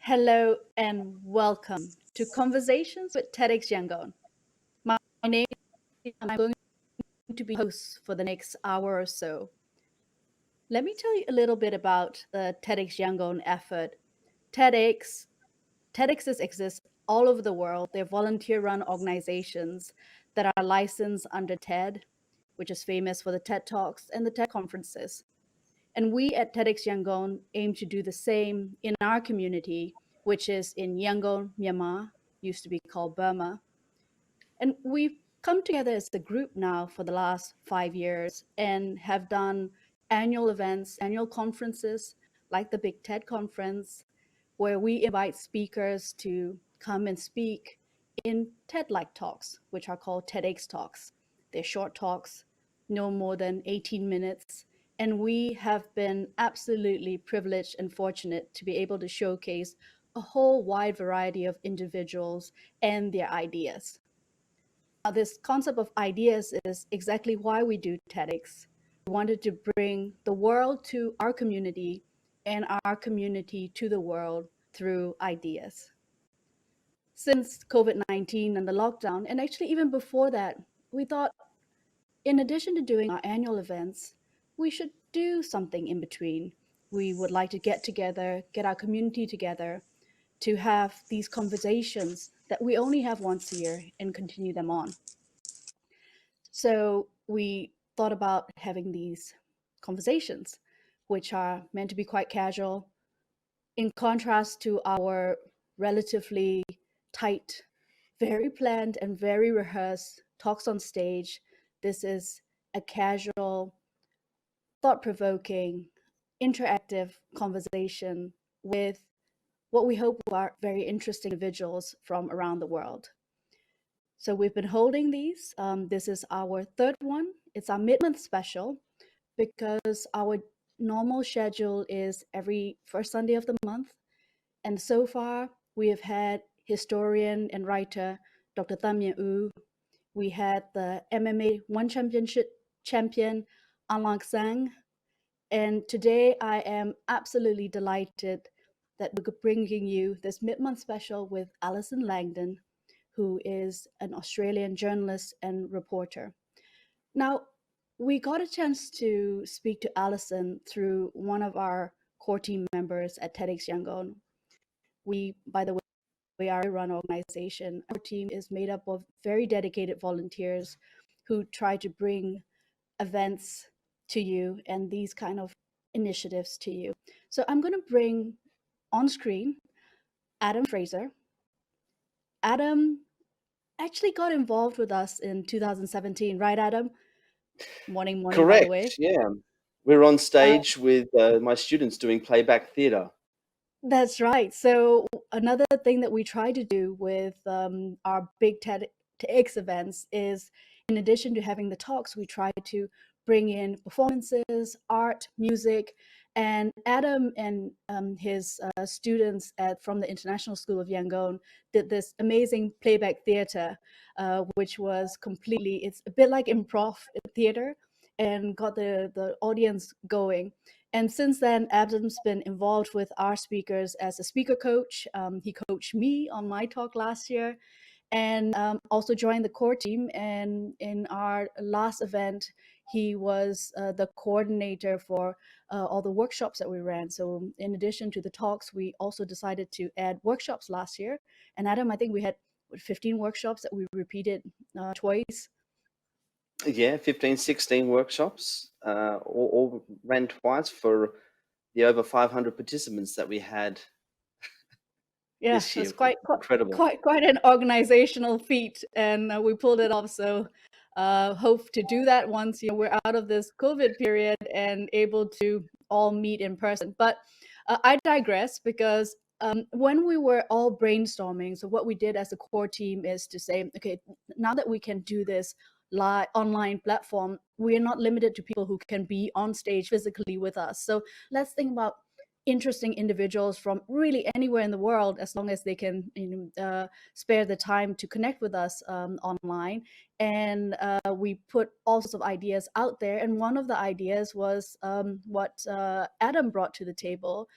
Hello and welcome to Conversations with TEDxYangon. My name is I'm going to be host for the next hour or so. Let me tell you a little bit about the TEDxYangon effort. TEDx, TEDx's exist all over the world. They're volunteer-run organizations that are licensed under TED, which is famous for the TED Talks and the TED conferences. And we at TEDxYangon aim to do the same in our community, which is in Yangon, Myanmar, used to be called Burma. And we've come together as a group now for the last 5 years and have done annual events, annual conferences like the Big TED Conference, where we invite speakers to come and speak in TED-like talks, which are called TEDx Talks. They're short talks, no more than 18 minutes. And we have been absolutely privileged and fortunate to be able to showcase a whole wide variety of individuals and their ideas. Now, this concept of ideas is exactly why we do TEDx. We wanted to bring the world to our community and our community to the world through ideas. Since COVID-19 and the lockdown, and actually even before that, we thought in addition to doing our annual events, we should do something in between. We would like to get together, get our community together to have these conversations that we only have once a year and continue them on. So we thought about having these conversations, which are meant to be quite casual, in contrast to our relatively tight, very planned and very rehearsed talks on stage. This is a casual, thought-provoking, interactive conversation with what we hope are very interesting individuals from around the world. So we've been holding these. This is our third one. It's our mid-month special because our normal schedule is every first Sunday of the month. And so far, we have had historian and writer Dr. Tham Nguyen U. We had the MMA One Championship champion An Lang Sang. And today I am absolutely delighted that we're bringing you this mid-month special with Allison Langdon, who is an Australian journalist and reporter. Now, we got a chance to speak to Allison through one of our core team members at TEDxYangon. We, by the way, are a run organization. Our team is made up of very dedicated volunteers who try to bring events to you and these kind of initiatives to you. So I'm going to bring on screen Adam Fraser. Adam actually got involved with us in 2017, right, Adam? Morning, by the way. Correct, yeah. We're on stage with my students doing playback theatre. That's right. So another thing that we try to do with our big TEDx events is, in addition to having the talks, we try to bring in performances, art, music, and Adam and his students from the International School of Yangon did this amazing playback theater, which was completely, it's a bit like improv theater, and got the audience going. And since then, Adam's been involved with our speakers as a speaker coach. He coached me on my talk last year and also joined the core team. And in our last event, he was the coordinator for all the workshops that we ran. So in addition to the talks, we also decided to add workshops last year. And Adam, I think we had 15 workshops that we repeated twice. Yeah, 15, 16 workshops, all ran twice for the over 500 participants that we had this year. It's quite Incredible. quite an organizational feat, and we pulled it off. So hope to do that once we're out of this COVID period and able to all meet in person. But I digress because when we were all brainstorming, so what we did as a core team is to say, okay, now that we can do this live online platform, we are not limited to people who can be on stage physically with us. So let's think about interesting individuals from really anywhere in the world, as long as they can spare the time to connect with us online. And we put all sorts of ideas out there. And one of the ideas was what Adam brought to the table,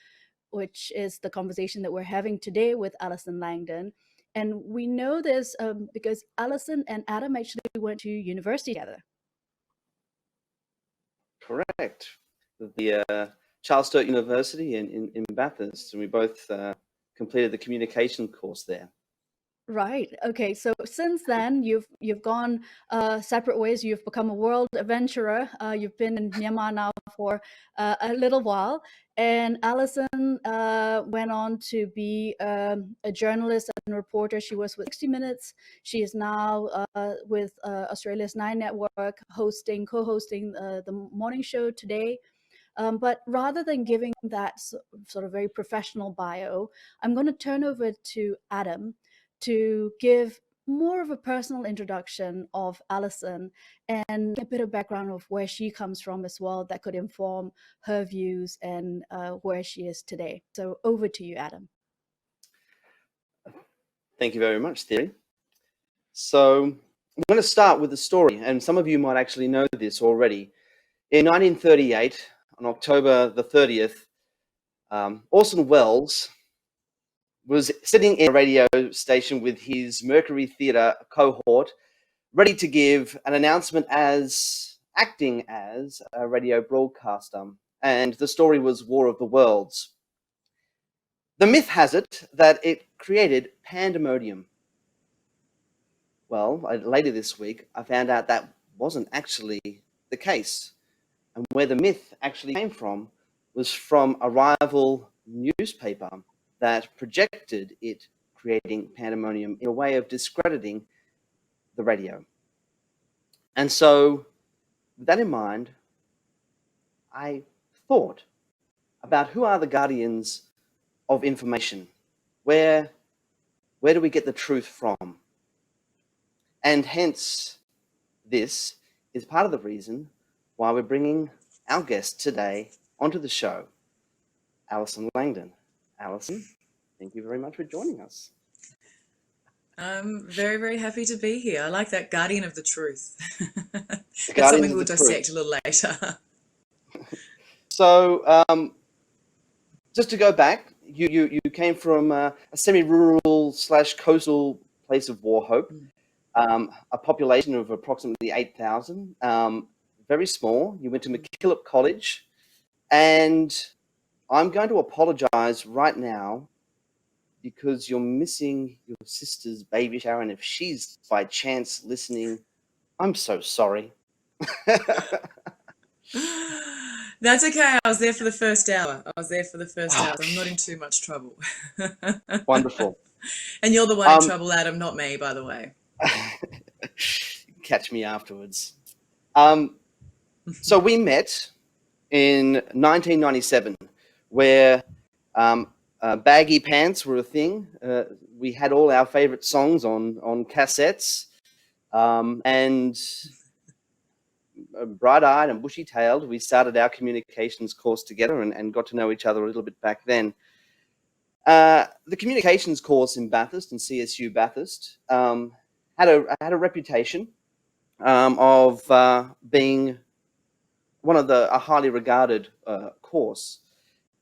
which is the conversation that we're having today with Allison Langdon. And we know this because Allison and Adam actually went to university together. Correct. The Charles Sturt University in Bathurst, and we both completed the communication course there. Right. Okay. So since then, you've gone separate ways. You've become a world adventurer. You've been in Myanmar now for a little while. And Allison went on to be a journalist and reporter. She was with 60 Minutes. She is now with Australia's Nine Network, co-hosting the morning show today. But rather than giving that sort of very professional bio, I'm going to turn over to Adam to give more of a personal introduction of Allison and a bit of background of where she comes from as well that could inform her views and where she is today. So over to you, Adam. Thank you very much, Thierry. So I'm going to start with a story, and some of you might actually know this already. In 1938, on October the 30th, Orson Welles was sitting in a radio station with his Mercury Theatre cohort, ready to give an announcement as acting as a radio broadcaster. And the story was War of the Worlds. The myth has it that it created pandemonium. Well, later this week, I found out that wasn't actually the case. And where the myth actually came from was from a rival newspaper that projected it creating pandemonium in a way of discrediting the radio. And so, with that in mind, I thought about who are the guardians of information? Where do we get the truth from? And hence, this is part of the reason why we're bringing our guest today onto the show, Allison Langdon. Allison, thank you very much for joining us. I'm very, very happy to be here. I like that, guardian of the truth. That's something we'll dissect a little later. So, just to go back, you came from a semi-rural / coastal place of Wauchope, a population of approximately 8,000, very small. You went to MacKillop College, and I'm going to apologize right now because you're missing your sister's baby shower, and if she's by chance listening, I'm so sorry. That's okay. I was there for the first hour. I'm not in too much trouble. Wonderful. And you're the one in trouble, Adam, not me, by the way. Catch me afterwards. So we met in 1997, where baggy pants were a thing. We had all our favorite songs on cassettes, and bright-eyed and bushy-tailed, we started our communications course together and got to know each other a little bit back then. The communications course in Bathurst, in CSU Bathurst, had a reputation of being one of a highly regarded course.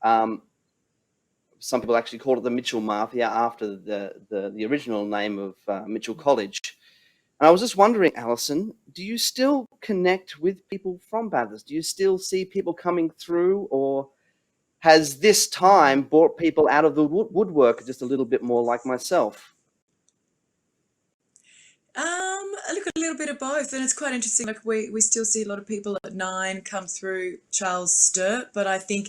Some people actually called it the Mitchell Mafia after the original name of Mitchell College. And I was just wondering, Allison, do you still connect with people from Bathurst? Do you still see people coming through, or has this time brought people out of the woodwork just a little bit more like myself? Look, a little bit of both, and it's quite interesting. Like we still see a lot of people at 9 come through Charles Sturt, but I think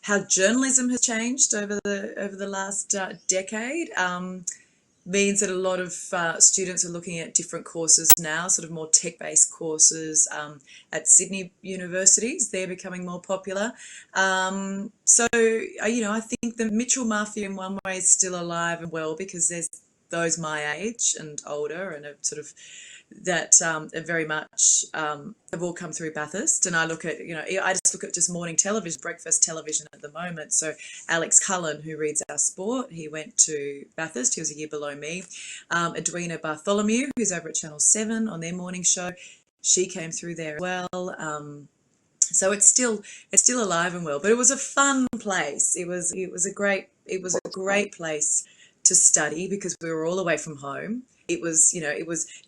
how journalism has changed over the last decade means that a lot of students are looking at different courses now, sort of more tech-based courses at Sydney universities. They're becoming more popular. So, I think the Mitchell Mafia in one way is still alive and well, because there's those my age and older and are sort of that are very much have all come through Bathurst. And I look at, I just look at just morning television, breakfast television at the moment. So Alex Cullen, who reads our sport, he went to Bathurst. He was a year below me. Edwina Bartholomew, who's over at Channel 7 on their morning show, she came through there as well. So it's still alive and well, but it was a fun place. It was a great place to study because we were all away from home. It was,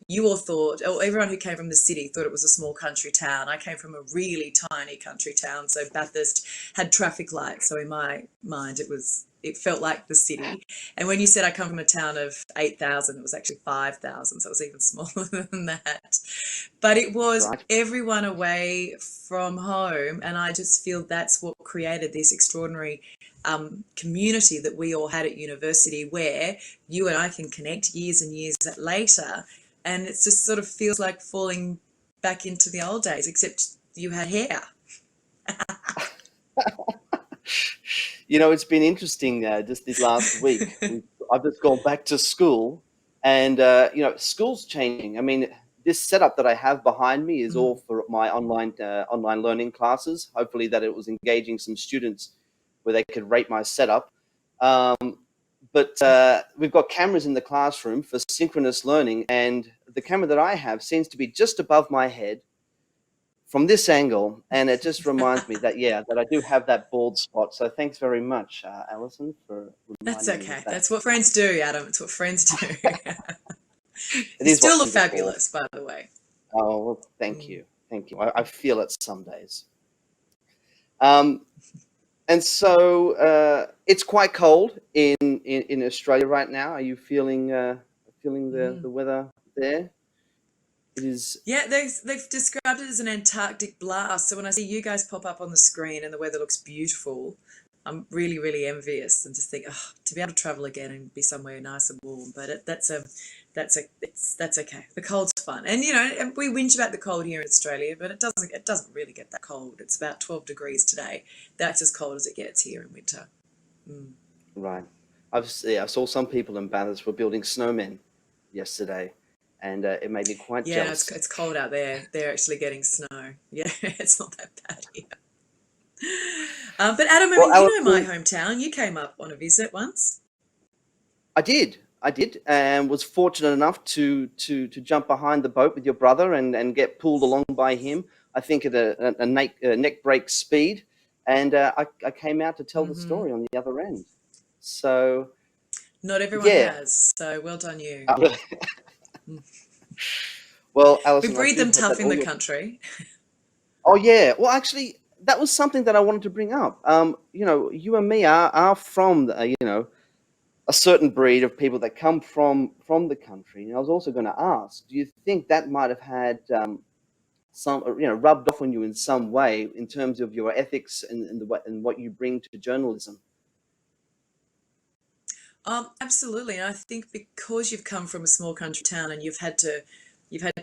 you all thought, or everyone who came from the city thought it was a small country town. I came from a really tiny country town, so Bathurst had traffic lights. So in my mind, it felt like the city. And when you said I come from a town of 8,000, it was actually 5,000, so it was even smaller than that. But it was Right. everyone away from home, and I just feel that's what created this extraordinary community that we all had at university, where you and I can connect years and years later, and it just sort of feels like falling back into the old days, except you had hair. It's been interesting just this last week. I've just gone back to school, and school's changing. I mean, this setup that I have behind me is all for my online learning classes. Hopefully, that it was engaging some students where they could rate my setup. But we've got cameras in the classroom for synchronous learning, and the camera that I have seems to be just above my head from this angle, and it just reminds me that I do have that bald spot. So thanks very much, Alison, for That's reminding me okay. of that. That's what friends do, Adam. It's what friends do. It You is still what look friends are for. fabulous, by the way. Oh, well, thank you. I feel it some days. And so it's quite cold in Australia right now. Are you feeling the weather there? It is. Yeah, they've described it as an Antarctic blast. So when I see you guys pop up on the screen and the weather looks beautiful, I'm really, really envious and just think, oh, to be able to travel again and be somewhere nice and warm. But that's okay. The cold's fun, and and we whinge about the cold here in Australia, but it doesn't really get that cold. It's about 12 degrees today. That's as cold as it gets here in winter. Right. I saw some people in Bathurst were building snowmen yesterday, and it made me quite Yeah, no, jealous. it's cold out there. They're actually getting snow. Yeah, it's not that bad here. But Adam, I Well, mean, you know my Alison, hometown. You came up on a visit once. I did, and was fortunate enough to jump behind the boat with your brother and get pulled along by him. I think at a neck break speed, and I came out to tell the story on the other end. So Not everyone yeah. has, so well done you. Well, We Alison, I breed do them hope that tough in all the your. country. Oh yeah. Well, actually, that was something that I wanted to bring up. You and me are from a certain breed of people that come from the country. And I was also going to ask, do you think that might have had some rubbed off on you in some way in terms of your ethics and what you bring to journalism? Absolutely, and I think because you've come from a small country town and you've had to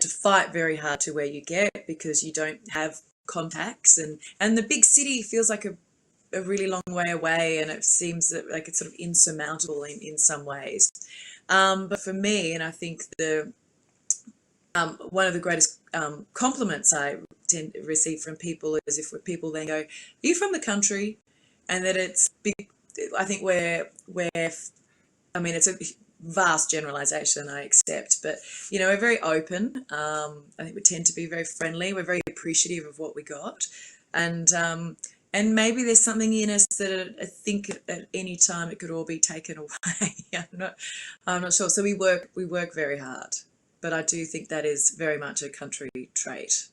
fight very hard to where you get because you don't have contacts, and the big city feels like a really long way away, and it seems that like it's sort of insurmountable in some ways. But for me, and I think one of the greatest compliments I tend to receive from people is if people then go, "Are you from the country?" And that it's big. I think I mean, it's a vast generalization, I accept, but we're very open. I think we tend to be very friendly. We're very appreciative of what we got, and maybe there's something in us that I think at any time it could all be taken away. I'm not sure. So we work very hard, but I do think that is very much a country trait.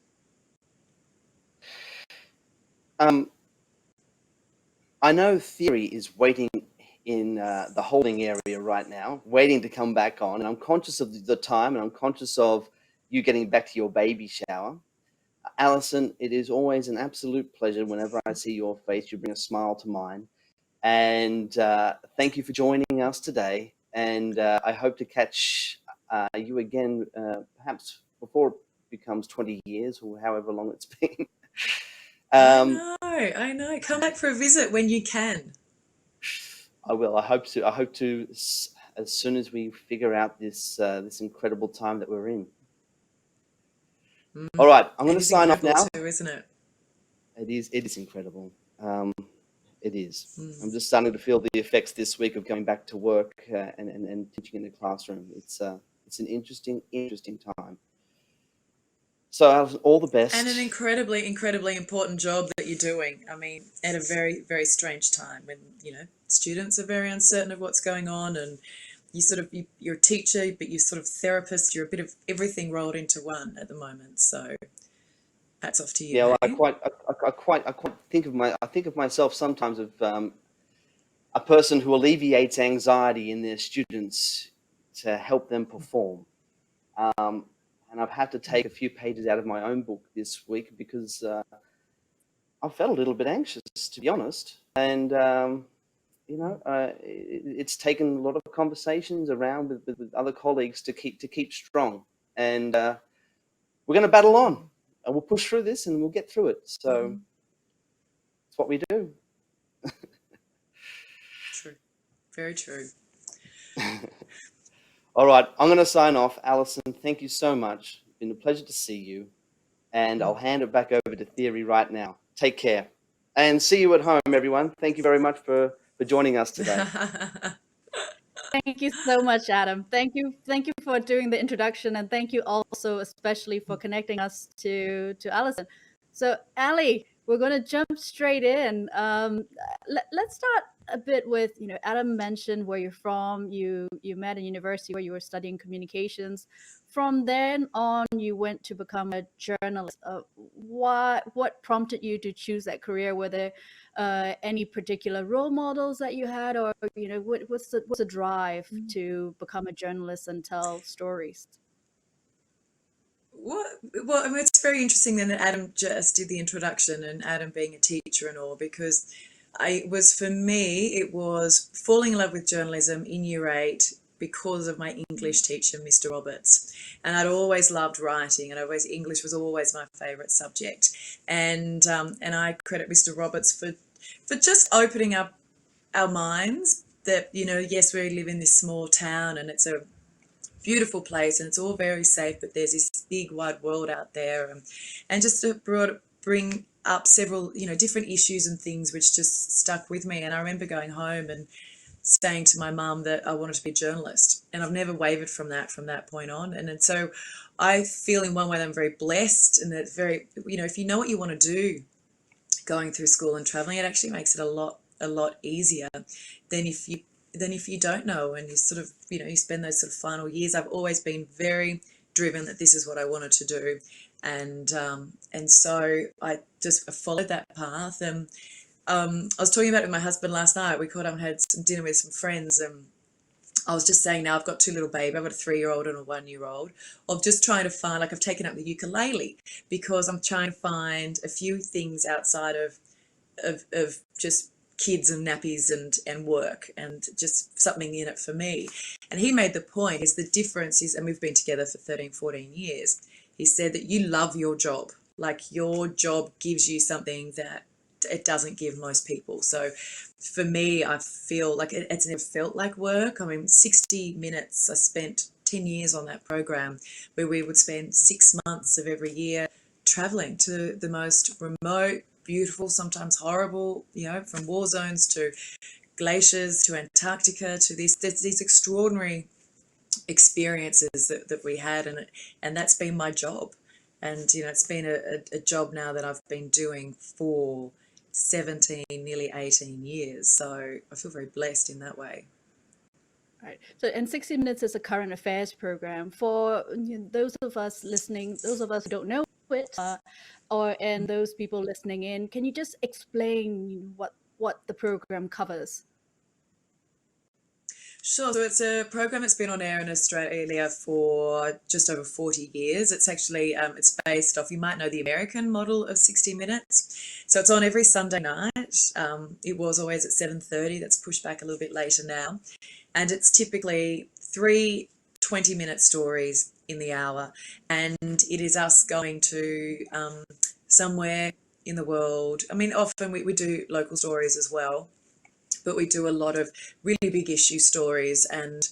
Um, I know Theory is waiting in the holding area right now, waiting to come back on. And I'm conscious of the time, and I'm conscious of you getting back to your baby shower. Alison, it is always an absolute pleasure whenever I see your face. You bring a smile to mine. And thank you for joining us today. And I hope to catch you again, perhaps before it becomes 20 years or however long it's been. I know. Come back for a visit when you can. I will. I hope to. As soon as we figure out this incredible time that we're in. All right, I'm going It to is sign off incredible now. too, isn't it? It is incredible. It is. I'm just starting to feel the effects this week of going back to work and teaching in the classroom. It's an interesting time. So Alison, all the best. And an incredibly, incredibly important job that you're doing. I mean, at a very, very strange time when, students are very uncertain of what's going on, and you're a teacher, but you're sort of therapist, you're a bit of everything rolled into one at the moment. So hats off to you. Yeah, well, hey? I quite think of myself sometimes of a person who alleviates anxiety in their students to help them perform. And I've had to take a few pages out of my own book this week because I felt a little bit anxious, to be honest. And it's taken a lot of conversations around with other colleagues to keep strong. And we're going to battle on, and we'll push through this, and we'll get through it. So it's what we do. True, very true. All right, I'm going to sign off. Alison, thank you so much. It's been a pleasure to see you. And I'll hand it back over to Theory right now. Take care. And see you at home, everyone. Thank you very much for joining us today. Thank you so much, Adam. Thank you for doing the introduction, and thank you also especially for connecting us to Allison. So, Ali, we're going to jump straight in. Let's start a bit with, Adam mentioned where you're from. You met in university where you were studying communications. From then on, you went to become a journalist. What prompted you to choose that career? Were there any particular role models that you had, or what's the drive to become a journalist and tell stories? Well, I mean, it's very interesting then that Adam just did the introduction, and Adam being a teacher and all, because for me, it was falling in love with journalism in Year 8 because of my English teacher, Mr. Roberts. And I'd always loved writing, and English was always my favourite subject. And I credit Mr. Roberts for just opening up our minds that, yes, we live in this small town and it's a beautiful place and it's all very safe, but there's this big wide world out there, and just to bring up several different issues and things which just stuck with me. And I remember going home and saying to my mum that I wanted to be a journalist, and I've never wavered from that point on. And so I feel in one way that I'm very blessed, and that very, if you know what you want to do going through school and traveling, it actually makes it a lot easier than if you don't know, and you sort of you spend those sort of final years. I've always been very driven that this is what I wanted to do, and so I just followed that path. And I was talking about it with my husband last night. We caught up and had some dinner with some friends, and I was just saying, now I've got two little babies. I've got a 3-year-old and a 1-year-old, of just trying to find, I've taken up the ukulele because I'm trying to find a few things outside of just kids and nappies and work, and just something in it for me. And he made the point is the difference is, and we've been together for 13-14 years, he said that you love your job. Like, your job gives you something that it doesn't give most people. So for me, I feel like it's never felt like work. I mean, 60 minutes, I spent 10 years on that program where we would spend 6 months of every year traveling to the most remote, beautiful, sometimes horrible, from war zones to glaciers to Antarctica to these extraordinary experiences that we had, and that's been my job. And it's been a job now that I've been doing for 17, nearly 18 years. So I feel very blessed in that way. Right. So, and 60 Minutes is a current affairs program. For those of us listening, those of us who don't know it, and those people listening in, can you just explain what the program covers? Sure. So it's a program that's been on air in Australia for just over 40 years. It's actually, it's based off, you might know the American model of 60 Minutes. So it's on every Sunday night. It was always at 7:30. That's pushed back a little bit later now. And it's typically 3 20-minute stories in the hour. And it is us going to somewhere in the world. I mean, often we do local stories as well, but we do a lot of really big issue stories. And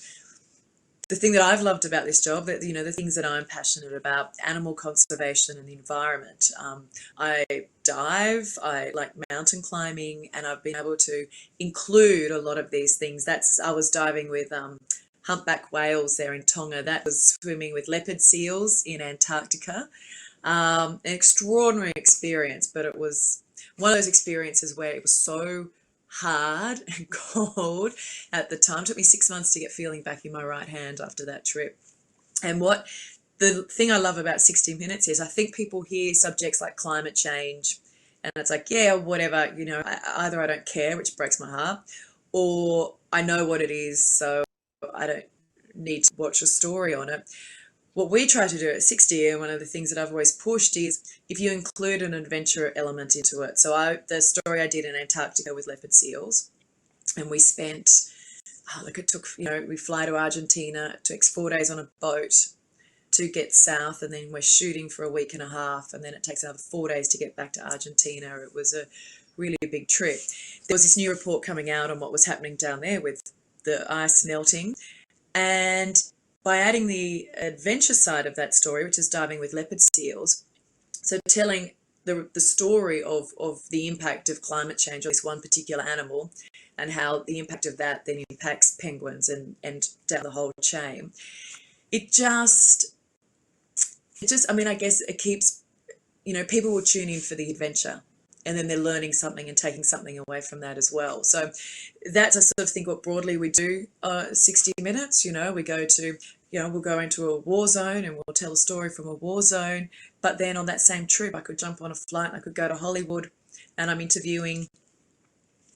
the thing that I've loved about this job, that the things that I'm passionate about, animal conservation and the environment. I dive, I like mountain climbing, and I've been able to include a lot of these things. I was diving with humpback whales there in Tonga. That was swimming with leopard seals in Antarctica. An extraordinary experience, but it was one of those experiences where it was so hard and cold at the time. It took me 6 months to get feeling back in my right hand after that trip. And what the thing I love about 60 Minutes is I think people hear subjects like climate change and it's like, yeah, whatever, you know, either I don't care, which breaks my heart, or I know what it is, so I don't need to watch a story on it. What we try to do at 60, and one of the things that I've always pushed is if you include an adventure element into it. So the story I did in Antarctica with leopard seals, and we spent, look, it took, you know, we fly to Argentina, it takes 4 days on a boat to get south, and then we're shooting for a week and a half, and then it takes another 4 days to get back to Argentina. It was a really big trip. There was this new report coming out on what was happening down there with the ice melting, and by adding the adventure side of that story, which is diving with leopard seals, so telling the story of the impact of climate change on this one particular animal and how the impact of that then impacts penguins and down the whole chain. It just, I mean, I guess it keeps, you know, people will tune in for the adventure and then they're learning something and taking something away from that as well. So that's, I sort of think what broadly we do 60 Minutes, you know, we go to, you know, we'll go into a war zone and we'll tell a story from a war zone. But then on that same trip, I could jump on a flight and I could go to Hollywood and I'm interviewing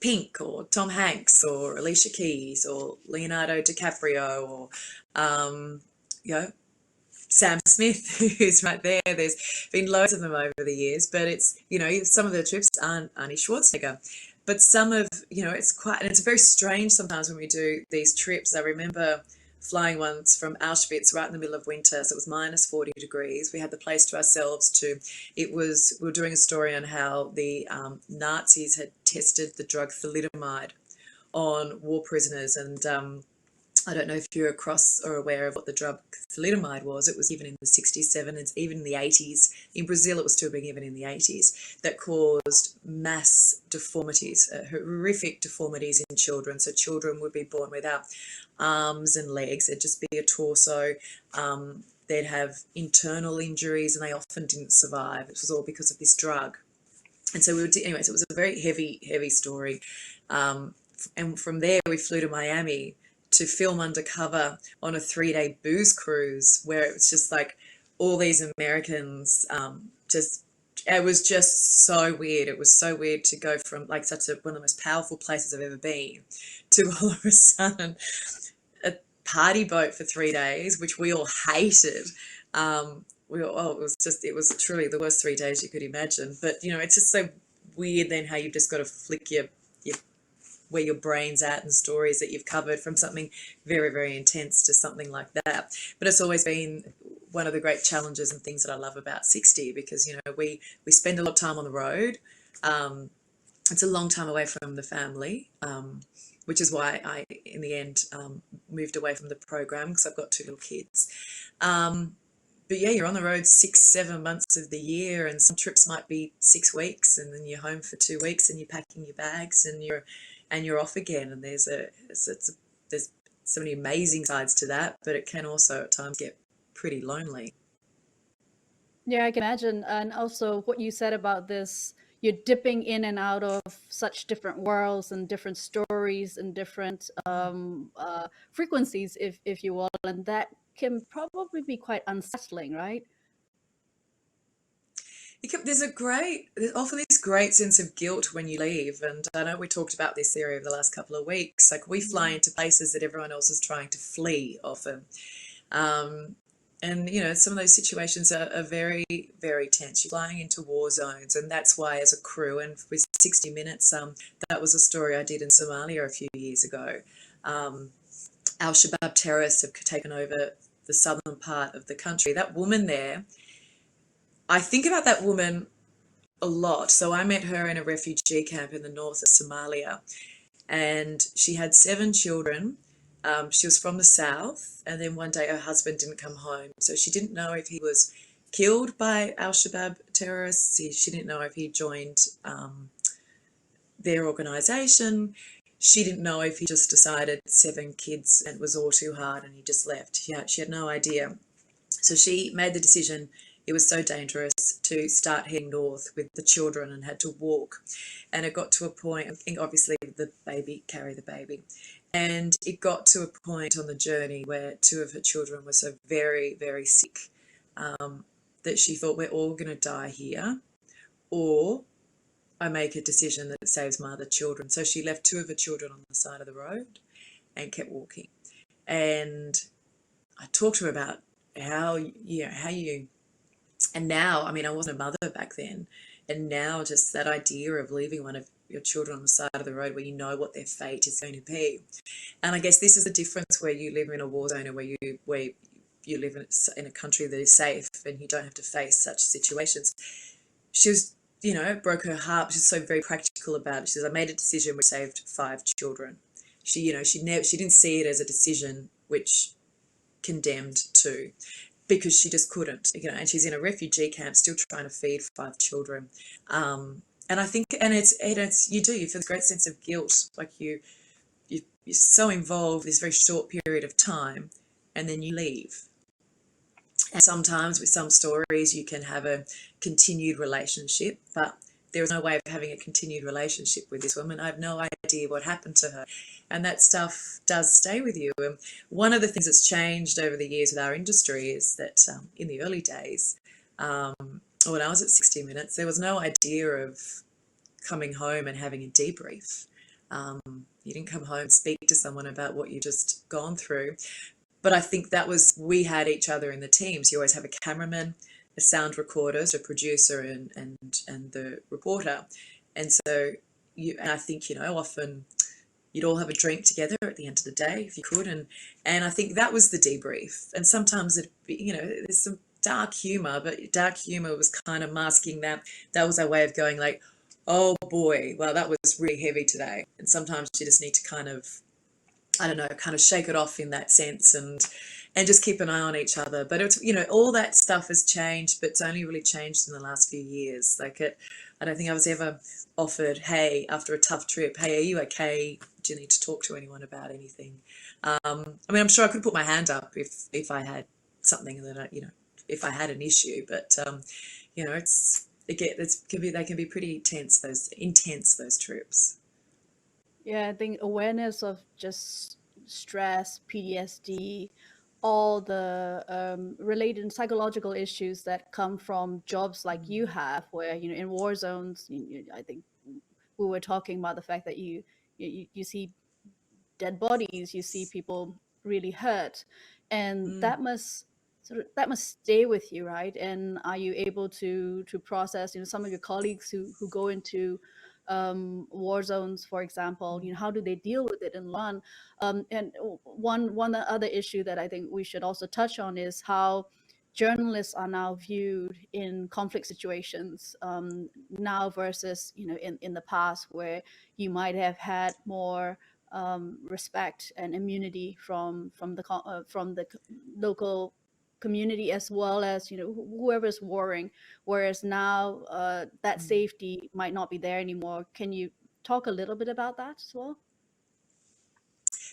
Pink or Tom Hanks or Alicia Keys or Leonardo DiCaprio or, you know, Sam Smith, who's right there. There's been loads of them over the years, but it's, you know, some of the trips aren't Arnie Schwarzenegger, but some of, you know, it's quite, and it's very strange sometimes when we do these trips. I remember flying once from Auschwitz right in the middle of winter, so it was minus 40 degrees. We had the place to ourselves we were doing a story on how the Nazis had tested the drug thalidomide on war prisoners, and I don't know if you're across or aware of what the drug thalidomide was. It was given in the 60s, 70s, even in the 80s. In Brazil, it was still being given in the 80s. That caused mass deformities, horrific deformities in children. So children would be born without arms and legs. It'd just be a torso. They'd have internal injuries and they often didn't survive. It was all because of this drug. And so anyways, it was a very heavy, heavy story. And from there, we flew to Miami to film undercover on a 3-day booze cruise where it was just like all these Americans, it was just so weird. It was so weird to go from like one of the most powerful places I've ever been to all of a sudden a party boat for 3 days, which we all hated. It was truly the worst 3 days you could imagine. But, you know, it's just so weird then how you've just got to flick your where your brain's at and stories that you've covered from something very, very intense to something like that. But it's always been one of the great challenges and things that I love about 60 because, you know, we spend a lot of time on the road. It's a long time away from the family, which is why I, in the end, moved away from the program because I've got 2 little kids. But yeah, you're on the road 6-7 months of the year, and some trips might be 6 weeks, and then you're home for 2 weeks, and you're packing your bags, and you're off again. And there's so many amazing sides to that, but it can also at times get pretty lonely. Yeah, I can imagine. And also what you said about this, you're dipping in and out of such different worlds and different stories and different frequencies, if you will, and that can probably be quite unsettling, right? There's often this great sense of guilt when you leave. And I know we talked about this theory over the last couple of weeks. Like we fly into places that everyone else is trying to flee often. And, you know, some of those situations are very, very tense. You're flying into war zones, and that's why as a crew, and with 60 Minutes, that was a story I did in Somalia a few years ago. Al-Shabaab terrorists have taken over the southern part of the country. That woman there, I think about that woman a lot. So I met her in a refugee camp in the north of Somalia, and she had 7 children. She was from the south, and then one day her husband didn't come home. So she didn't know if he was killed by Al-Shabaab terrorists. She didn't know if he joined their organisation. She didn't know if he just decided 7 kids and it was all too hard and he just left. She had no idea. So she made the decision it was so dangerous to start heading north with the children and had to walk. And it got to a point, I think obviously the baby carried the baby, and it got to a point on the journey where two of her children were so very, very sick that she thought, we're all going to die here, or I make a decision that saves my other children. So she left two of her children on the side of the road and kept walking. And I talked to her about how you, and now, I mean, I wasn't a mother back then, and now just that idea of leaving one of your children on the side of the road where you know what their fate is going to be. And I guess this is the difference where you live in a war zone, or where you live in a country that is safe and you don't have to face such situations. She was, it broke her heart. She's so very practical about it. She says, I made a decision which saved 5 children. She didn't see it as a decision which condemned 2, because she just couldn't, and she's in a refugee camp still trying to feed 5 children. And I think, and it's you feel this great sense of guilt, like you're so involved this very short period of time, and then you leave. And sometimes with some stories you can have a continued relationship, but there was no way of having a continued relationship with this woman. I have no idea what happened to her. And that stuff does stay with you. And one of the things that's changed over the years with our industry is that in the early days, when I was at 60 Minutes, there was no idea of coming home and having a debrief. You didn't come home and speak to someone about what you just gone through. But I think we had each other in the teams. You always have a cameraman, a sound recorder, so producer and the reporter. And so and I think, often you'd all have a drink together at the end of the day if you could. And I think that was the debrief. And sometimes there's some dark humor, but dark humor was kind of masking that. That was our way of going like, oh boy, well, that was really heavy today. And sometimes you just need to kind of, I don't know, kind of shake it off in that sense and just keep an eye on each other. But it's, all that stuff has changed, but it's only really changed in the last few years. I don't think I was ever offered, hey, after a tough trip, hey, are you okay? Do you need to talk to anyone about anything? I mean, I'm sure I could put my hand up if I had something that if I had an issue, but they can be pretty intense, those trips. Yeah, I think awareness of just stress, PTSD, all the related psychological issues that come from jobs like you have, where in war zones, I think we were talking about the fact that you see dead bodies, you see people really hurt, and that must stay with you, right? And are you able to process some of your colleagues who go into war zones, for example, how do they deal with it and run? And one other issue that I think we should also touch on is how journalists are now viewed in conflict situations now versus in the past, where you might have had more respect and immunity from the local community, as well as whoever's warring, whereas now that safety might not be there anymore. Can you talk a little bit about that as well?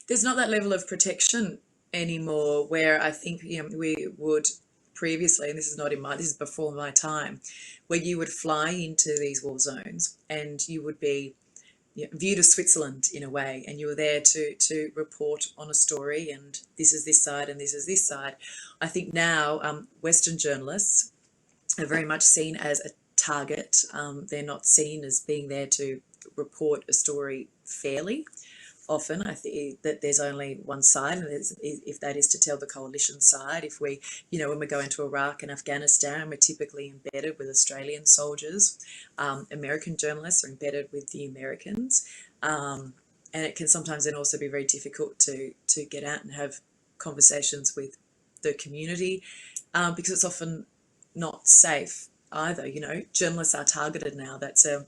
There's not that level of protection anymore, where I think we would previously, and this is before my time, where you would fly into these war zones and you would be viewed as Switzerland in a way, and you were there to report on a story, and this is this side and this is this side. I think now Western journalists are very much seen as a target. They're not seen as being there to report a story fairly. Often I think that there's only one side, and if that is to tell the coalition side. If we, when we go into Iraq and Afghanistan, we're typically embedded with Australian soldiers. American journalists are embedded with the Americans, and it can sometimes then also be very difficult to get out and have conversations with the community, because it's often not safe either. Journalists are targeted now. That's a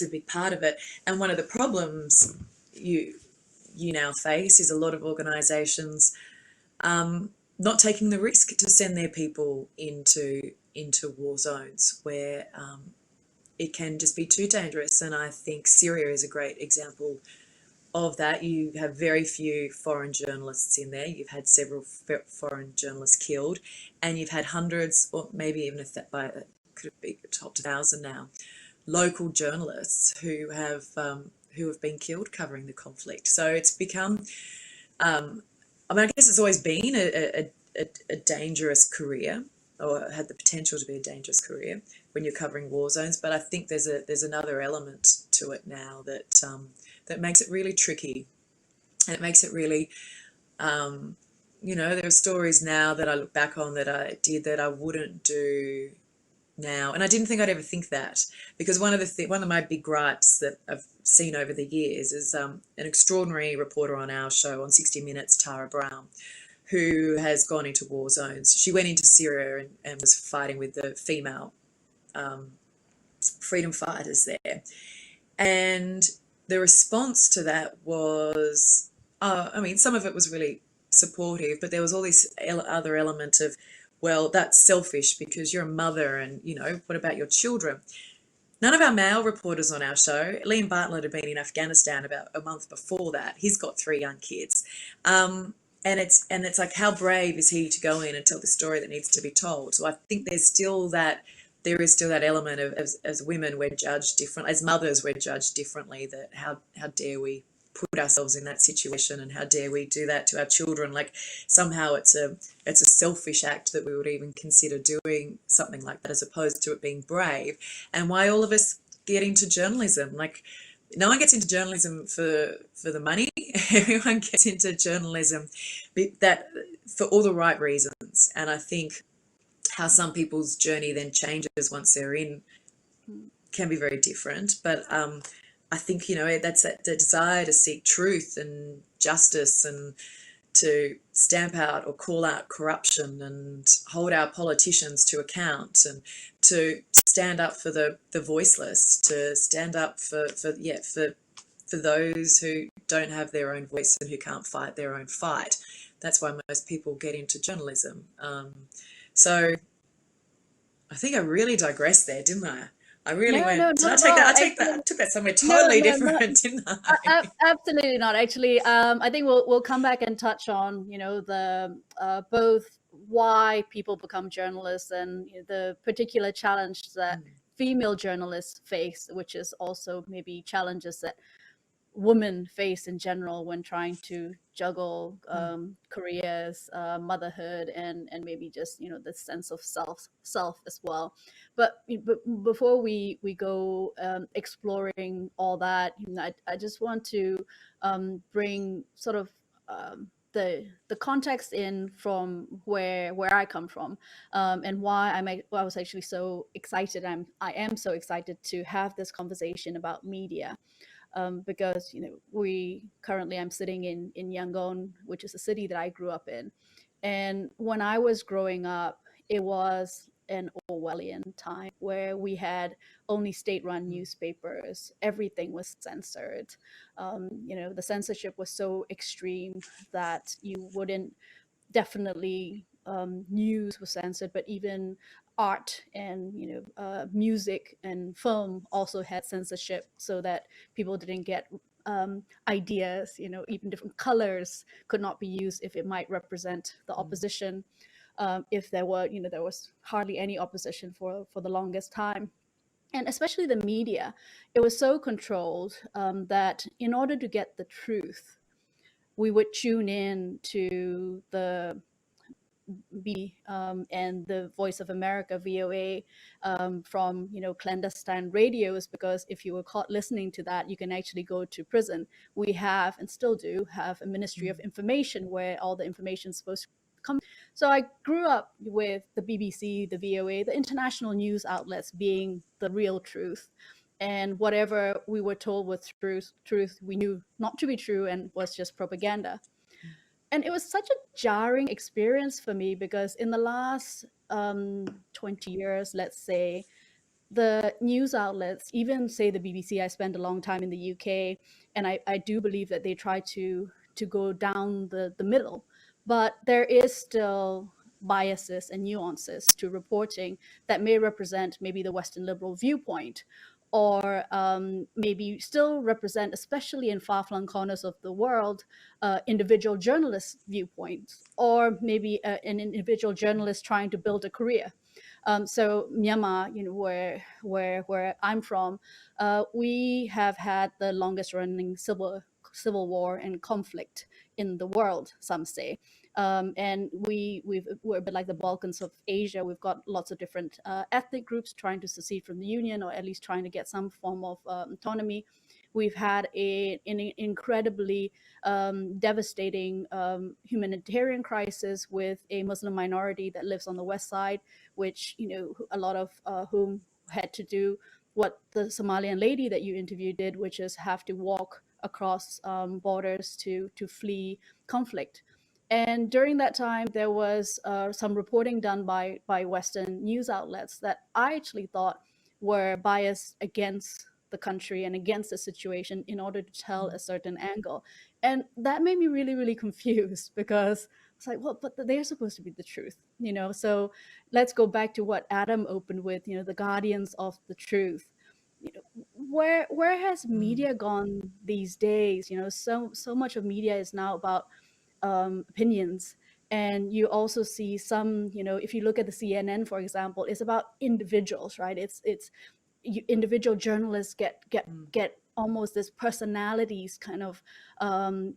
big part of it. And one of the problems you now face is a lot of organisations not taking the risk to send their people into war zones, where it can just be too dangerous. And I think Syria is a great example of that, you have very few foreign journalists in there. You've had several foreign journalists killed, and you've had hundreds, or maybe even if that by could be top to 1,000 now, local journalists who have been killed covering the conflict. So it's become, I mean, I guess it's always been a dangerous career, or had the potential to be a dangerous career when you're covering war zones. But I think there's another element to it now that that makes it really tricky, and it makes it really, there are stories now that I look back on that I did that I wouldn't do now, and I didn't think I'd ever think that, because one of my big gripes that I've seen over the years is an extraordinary reporter on our show on 60 Minutes, Tara Brown, who has gone into war zones. She went into Syria and was fighting with the female freedom fighters there, and the response to that was, I mean, some of it was really supportive, but there was all this other element of, well, that's selfish because you're a mother, and what about your children? None of our male reporters on our show, Liam Bartlett had been in Afghanistan about a month before that. He's got 3 young kids. And it's like, how brave is he to go in and tell the story that needs to be told? So I think there is still that element of, as women, we're judged differently, as mothers we're judged differently, that how dare we put ourselves in that situation, and how dare we do that to our children? Like, somehow it's a selfish act that we would even consider doing something like that, as opposed to it being brave. And why all of us get into journalism, like, no one gets into journalism for the money. Everyone gets into journalism that for all the right reasons. And I think how some people's journey then changes once they're in can be very different. But I think, that's the desire to seek truth and justice, and to stamp out or call out corruption, and hold our politicians to account, and to stand up for the voiceless, to stand up for those who don't have their own voice and who can't fight their own fight. That's why most people get into journalism. So I think I really digressed there, didn't I? I really No, went, no, did not I at take all. that? I Actually, took that somewhere no, totally no, no, different, didn't I? absolutely not. Actually, I think we'll come back and touch on, the both why people become journalists, and the particular challenge that female journalists face, which is also maybe challenges that women face in general when trying to juggle careers, motherhood, and maybe just the sense of self as well. But before we go exploring all that, I just want to bring sort of the context in from where I come from, and why I was actually so excited. I am so excited to have this conversation about media. Because I'm sitting in Yangon, which is a city that I grew up in, and when I was growing up, it was an Orwellian time where we had only state-run newspapers. Everything was censored. The censorship was so extreme that you wouldn't definitely news was censored, but even art and music and film also had censorship, so that people didn't get ideas. Even different colors could not be used if it might represent the opposition. If there was hardly any opposition for the longest time. And especially the media, it was so controlled that in order to get the truth, we would tune in to the and the Voice of America (VOA) from clandestine radios, because if you were caught listening to that, you can actually go to prison. We have, and still do have, a Ministry of Information where all the information is supposed to come. So I grew up with the BBC, the VOA, the international news outlets being the real truth. And whatever we were told was truth, we knew not to be true and was just propaganda. And it was such a jarring experience for me, because in the last 20 years, let's say, the news outlets, even say the BBC, I spent a long time in the UK, and I do believe that they try to go down the middle, but there is still biases and nuances to reporting that may represent maybe the Western liberal viewpoint, or maybe still represent, especially in far-flung corners of the world, individual journalist viewpoints, or maybe an individual journalist trying to build a career. So Myanmar, where I'm from, we have had the longest running civil war and conflict in the world, some say. And we're a bit like the Balkans of Asia. We've got lots of different ethnic groups trying to secede from the Union, or at least trying to get some form of autonomy. We've had an incredibly devastating humanitarian crisis with a Muslim minority that lives on the west side, which, a lot of whom had to do what the Somalian lady that you interviewed did, which is have to walk across borders to flee conflict. And during that time, there was some reporting done by Western news outlets that I actually thought were biased against the country and against the situation in order to tell a certain angle. And that made me really, really confused, because it's like, well, but they're supposed to be the truth, So let's go back to what Adam opened with, the guardians of the truth. Where has media gone these days? So much of media is now about opinions. And you also see some, if you look at the CNN, for example, it's about individuals, right? It's individual journalists get almost this personalities kind of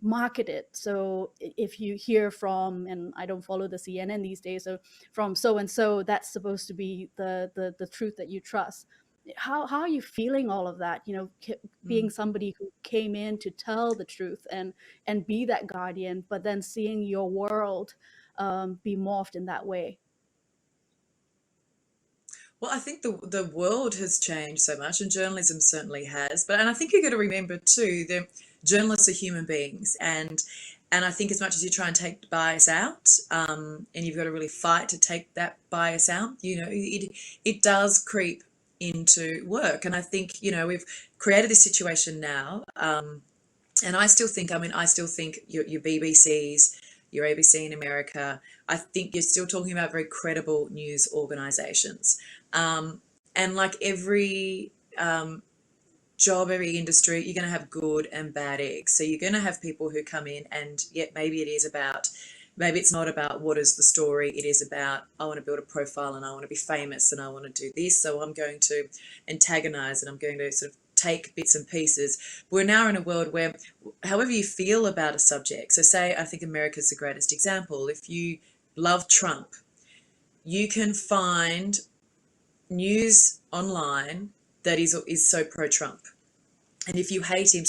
marketed. So if you hear from, and I don't follow the CNN these days, so from so and so, that's supposed to be the truth that you trust. How are you feeling all of that? Being somebody who came in to tell the truth and be that guardian, but then seeing your world be morphed in that way. Well, I think the world has changed so much, and journalism certainly has. And I think you've got to remember too that journalists are human beings, and I think as much as you try and take bias out, and you've got to really fight to take that bias out, it does creep into work. And I think we've created this situation now, and I still think your BBCs, your ABC in America, I think you're still talking about very credible news organizations. And like every job, every industry, you're going to have good and bad eggs. So you're going to have people who come in, and yet maybe it's not about what is the story. It is about, I want to build a profile and I want to be famous and I want to do this. So I'm going to antagonize and I'm going to sort of take bits and pieces. We're now in a world where, however you feel about a subject, so say, I think America's the greatest example. If you love Trump, you can find news online that is so pro-Trump. And if you hate him,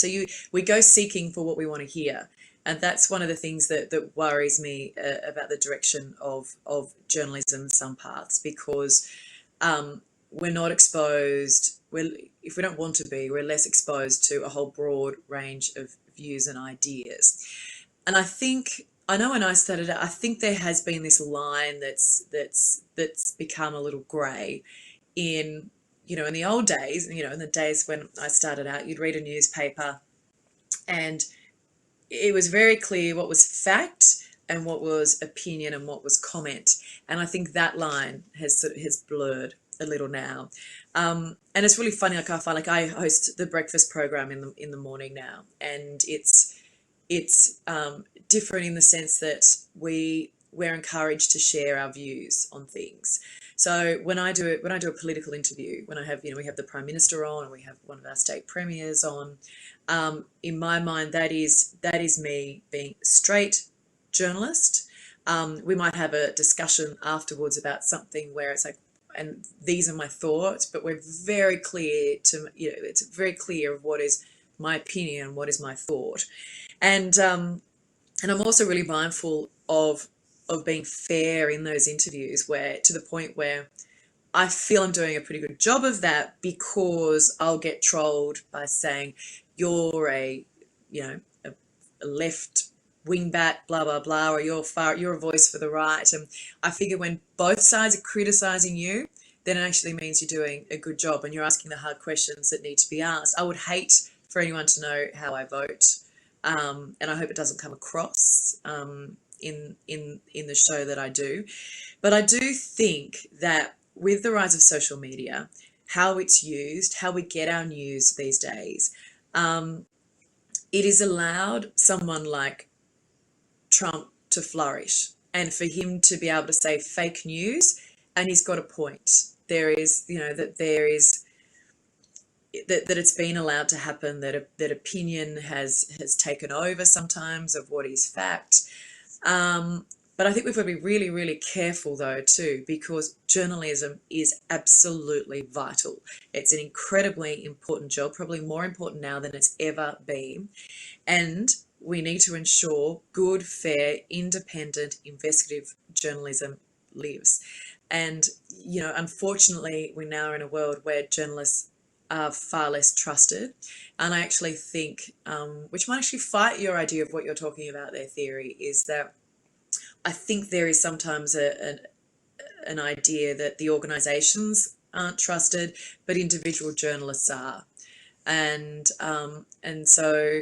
we go seeking for what we want to hear. And that's one of the things that worries me about the direction of journalism in some parts, because we're not exposed. If we don't want to be, we're less exposed to a whole broad range of views and ideas. And I know when I started out, I think there has been this line that's become a little grey. In the old days, in the days when I started out, you'd read a newspaper and it was very clear what was fact and what was opinion and what was comment. And I think that line has blurred a little now. And it's really funny. Like I find, like I host the breakfast program in the morning now, and it's different in the sense that we're encouraged to share our views on things. So when I do a political interview, when I have, we have the Prime Minister on, and we have one of our state premiers on, in my mind, that is me being a straight journalist. We might have a discussion afterwards about something where it's like, and these are my thoughts, but we're very clear it's very clear of what is my opinion and what is my thought. And I'm also really mindful of being fair in those interviews, where to the point where I feel I'm doing a pretty good job of that, because I'll get trolled by saying you're a left wingbat, blah blah blah, or you're a voice for the right. And I figure when both sides are criticizing you, then it actually means you're doing a good job and you're asking the hard questions that need to be asked. I would hate for anyone to know how I vote, and I hope it doesn't come across in the show that I do. But I do think that with the rise of social media, how it's used, how we get our news these days, it has allowed someone like Trump to flourish and for him to be able to say fake news, and he's got a point. There is, that there is that it's been allowed to happen, that opinion has taken over sometimes of what is fact. But I think we've got to be really, really careful though too, because journalism is absolutely vital. It's an incredibly important job, probably more important now than it's ever been. And we need to ensure good, fair, independent, investigative journalism lives. And, unfortunately, we now are in a world where journalists are far less trusted. And I actually think, which might actually fight your idea of what you're talking about there, Theory, is that I think there is sometimes an idea that the organisations aren't trusted, but individual journalists are. And so,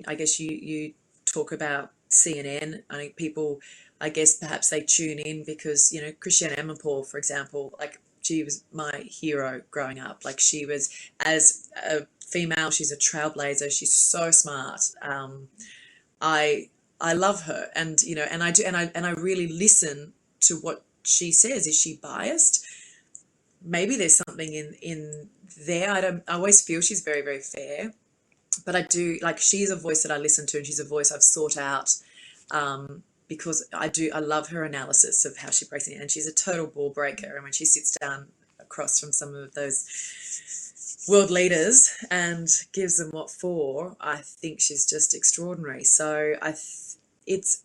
I guess you talk about CNN. I think people, I guess perhaps they tune in because, Christiane Amanpour, for example, like she was my hero growing up. Like she was, as a female, she's a trailblazer. She's so smart. I love her, and and I do, and I really listen to what she says. Is she biased? Maybe there's something in there. I always feel she's very, very fair, but I do, like, she's a voice that I listen to, and she's a voice I've sought out, because I love her analysis of how she breaks it, and she's a total ball breaker. And when she sits down across from some of those world leaders and gives them what for, I think she's just extraordinary. So it's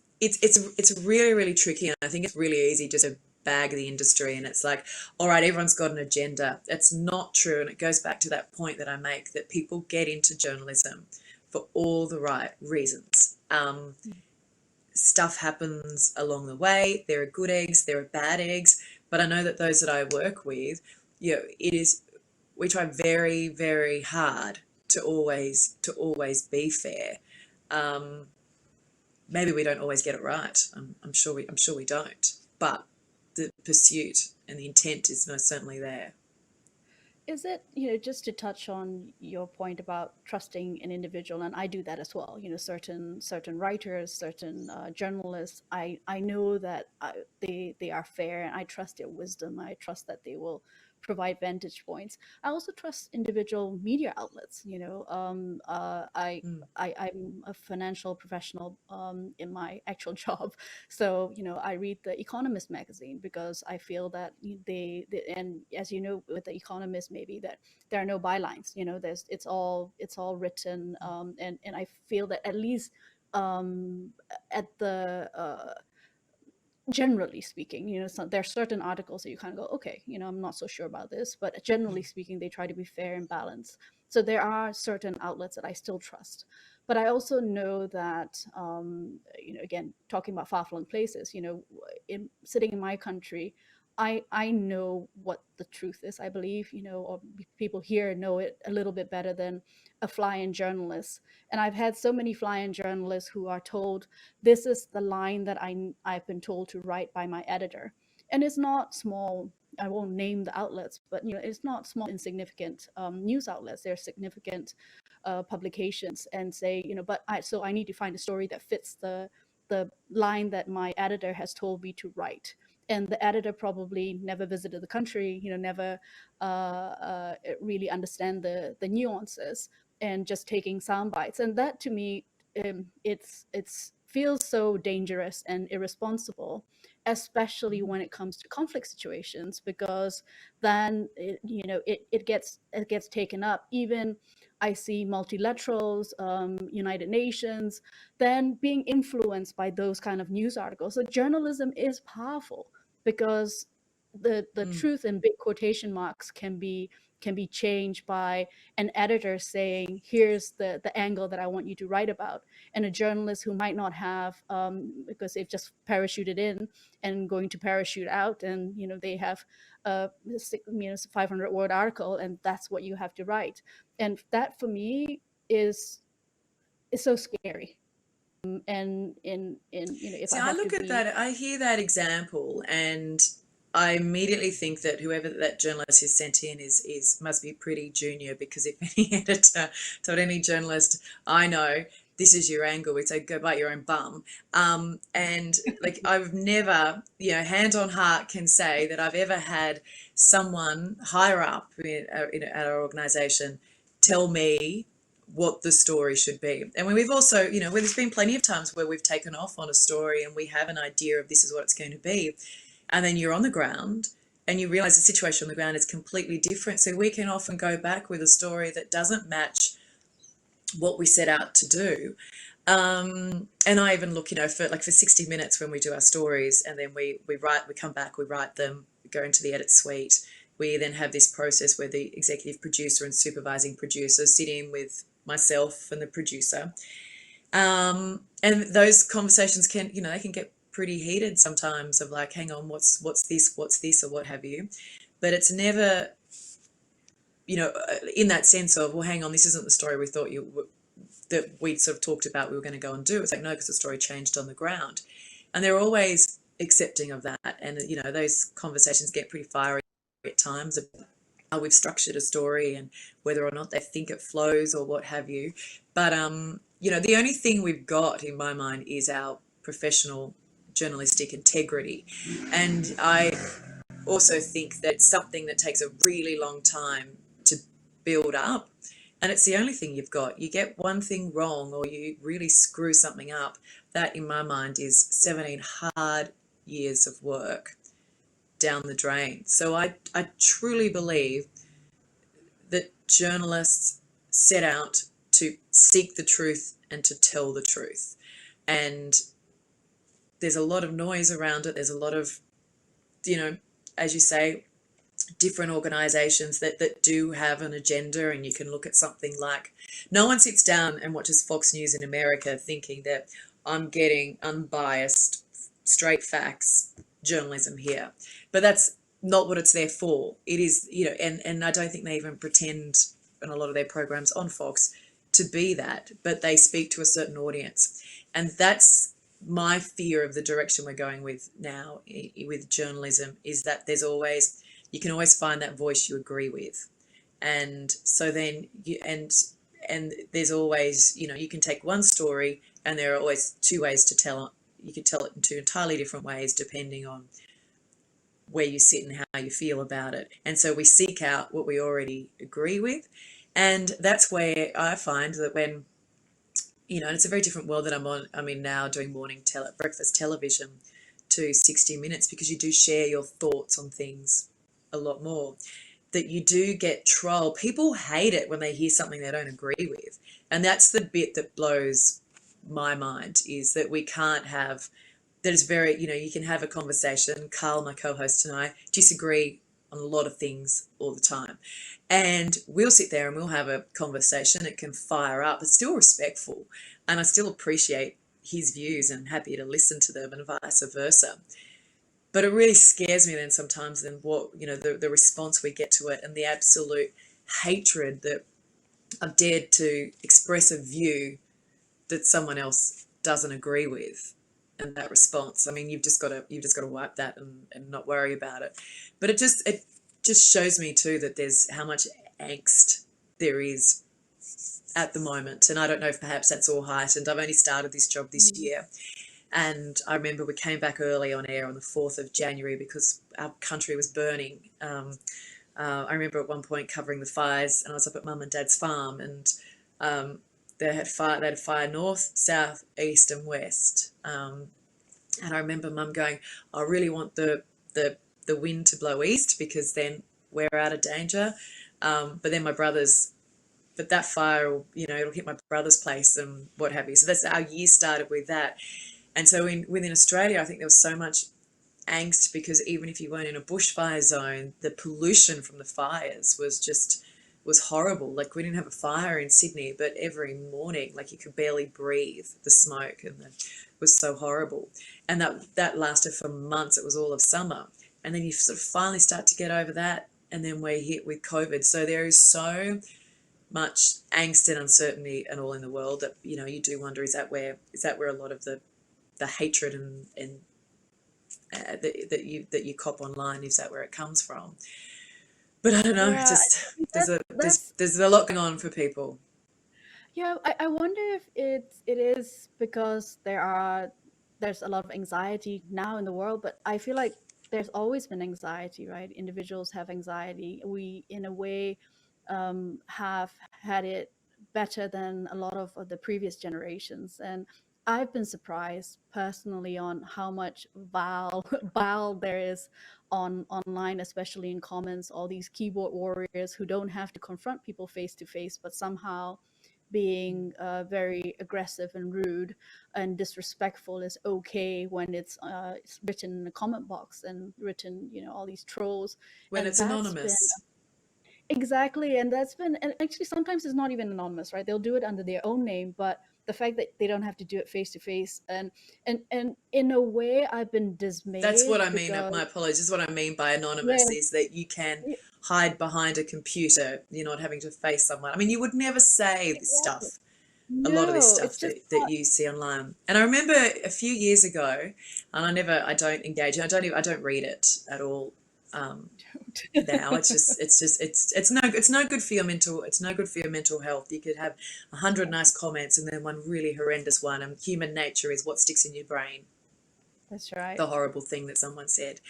really, really tricky, and I think it's really easy just to bag the industry, and it's like, all right, everyone's got an agenda. It's not true, and it goes back to that point that I make, that people get into journalism for all the right reasons. Stuff happens along the way. There are good eggs, there are bad eggs, but I know that those that I work with, we try very, very hard to always be fair. Maybe we don't always get it right. I'm sure we don't, but the pursuit and the intent is most certainly there. Is it, just to touch on your point about trusting an individual, and I do that as well. Certain writers, certain journalists, I know that they are fair, and I trust their wisdom. I trust that they will provide vantage points. I also trust individual media outlets. I'm a financial professional in my actual job, so I read the Economist magazine because I feel that they and as you know, with the Economist, maybe that there are no bylines. It's all written, and I feel that at least at the generally speaking, there are certain articles that you kind of go, okay, I'm not so sure about this, but generally speaking, they try to be fair and balanced. So there are certain outlets that I still trust, but I also know that, again, talking about far-flung places, sitting in my country, I know what the truth is, I believe, or people here know it a little bit better than a fly-in journalist. And I've had so many fly-in journalists who are told, this is the line that I've been told to write by my editor. And it's not small, I won't name the outlets, but it's not small, insignificant news outlets. They're significant publications, and say, but I need to find a story that fits the line that my editor has told me to write. And the editor probably never visited the country, never really understand the nuances, and just taking sound bites. And that, to me, it's feels so dangerous and irresponsible, especially when it comes to conflict situations, because then it gets taken up. Even I see multilaterals, United Nations, then being influenced by those kind of news articles. So journalism is powerful, because the truth in big quotation marks can be changed by an editor saying, here's the angle that I want you to write about, and a journalist who might not have, because they've just parachuted in and going to parachute out, and they have a 500-word article, and that's what you have to write. And that, for me, is so scary. And in if See, I I have to look at be that, I hear that example, and I immediately think that whoever that journalist who's sent in is must be pretty junior, because if any editor told any journalist I know, this is your angle, we'd say go bite your own bum. And like, I've never, hand on heart can say that I've ever had someone higher up at our organisation tell me what the story should be. And when we've also, where there's been plenty of times where we've taken off on a story and we have an idea of this is what it's going to be, and then you're on the ground and you realize the situation on the ground is completely different. So we can often go back with a story that doesn't match what we set out to do. And I even look, for 60 minutes when we do our stories, and then we come back, we write them, we go into the edit suite. We then have this process where the executive producer and supervising producer sit in with myself and the producer. And those conversations can, they can get pretty heated sometimes, of like, hang on, what's this, or what have you. But it's never, in that sense of, well, hang on, this isn't the story we thought that we sort of talked about we were going to go and do. It's like, no, because the story changed on the ground. And they're always accepting of that. And, those conversations get pretty fiery at times about how we've structured a story and whether or not they think it flows or what have you. But, the only thing we've got in my mind is our professional journalistic integrity. And I also think that it's something that takes a really long time to build up. And it's the only thing you've got. You get one thing wrong or you really screw something up, that in my mind is 17 hard years of work down the drain. So I truly believe that journalists set out to seek the truth and to tell the truth. And there's a lot of noise around it. There's a lot of, as you say, different organizations that do have an agenda. And you can look at something like, no one sits down and watches Fox News in America thinking that I'm getting unbiased, straight facts journalism here. But that's not what it's there for. It is, and I don't think they even pretend in a lot of their programs on Fox to be that, but they speak to a certain audience. And that's my fear of the direction we're going with now with journalism, is that you can always find that voice you agree with. And so then and there's always, you can take one story and there are always two ways to tell it. You could tell it in two entirely different ways depending on where you sit and how you feel about it. And so we seek out what we already agree with. And that's where I find that when, and it's a very different world that I'm in now, doing breakfast television to 60 Minutes, because you do share your thoughts on things a lot more, that you do get troll. People hate it when they hear something they don't agree with. And that's the bit that blows my mind, is that we can't have, that is very, you can have a conversation. Carl, my co-host, and I disagree on a lot of things all the time. And we'll sit there and we'll have a conversation. It can fire up. It's still respectful. And I still appreciate his views and happy to listen to them, and vice versa. But it really scares me then sometimes, then what, the response we get to it, and the absolute hatred that I've dared to express a view that someone else doesn't agree with. And that response, I mean, you've just got to wipe that and not worry about it. But it just shows me too that there's how much angst there is at the moment. And I don't know if perhaps that's all heightened. I've only started this job this year. And I remember we came back early on air on the 4th of January because our country was burning. I remember at one point covering the fires, and I was up at Mum and Dad's farm, and they had fire north, south, east and west. And I remember Mum going, I really want the wind to blow east because then we're out of danger. But then that fire will, it'll hit my brother's place and what have you. So that's our year started with that. And so within Australia, I think there was so much angst because even if you weren't in a bushfire zone, the pollution from the fires was horrible. Like, we didn't have a fire in Sydney, but every morning, like, you could barely breathe the smoke, and it was so horrible. And that lasted for months. It was all of summer. And then you sort of finally start to get over that, and then we're hit with COVID. So there is so much angst and uncertainty and all in the world that, you do wonder, is that where a lot of the hatred and that you cop online. Is that where it comes from? But I don't know. Yeah, I Just think that's there's a lot going on for people. yeah. I wonder if it is because there's a lot of anxiety now in the world, but I feel like there's always been anxiety, right? Individuals have anxiety. We, in a way, have had it better than a lot of the previous generations, and I've been surprised personally on how much vile vile there is on online, especially in comments. All these keyboard warriors who don't have to confront people face to face, but somehow being very aggressive and rude and disrespectful is okay when it's written in a comment box and written, all these trolls. When And it's that's been anonymous. exactly, and that's been, and actually sometimes it's not even anonymous, right? They'll do it under their own name, but the fact that they don't have to do it face to face, and in a way I've been That's dismayed what I mean. because My apologies. What I mean by yeah, anonymous is that you can yeah, hide behind a computer. You're not having to face someone. I mean, you would never say this exactly. stuff, a lot of this No, it's stuff just that not. you see online. And I remember a few years ago, and I don't engage, I don't read it at all. Now it's no good for your mental health. You could have 100 nice comments and then one really horrendous one, and human nature is what sticks in your brain, That's right. the horrible thing that someone said.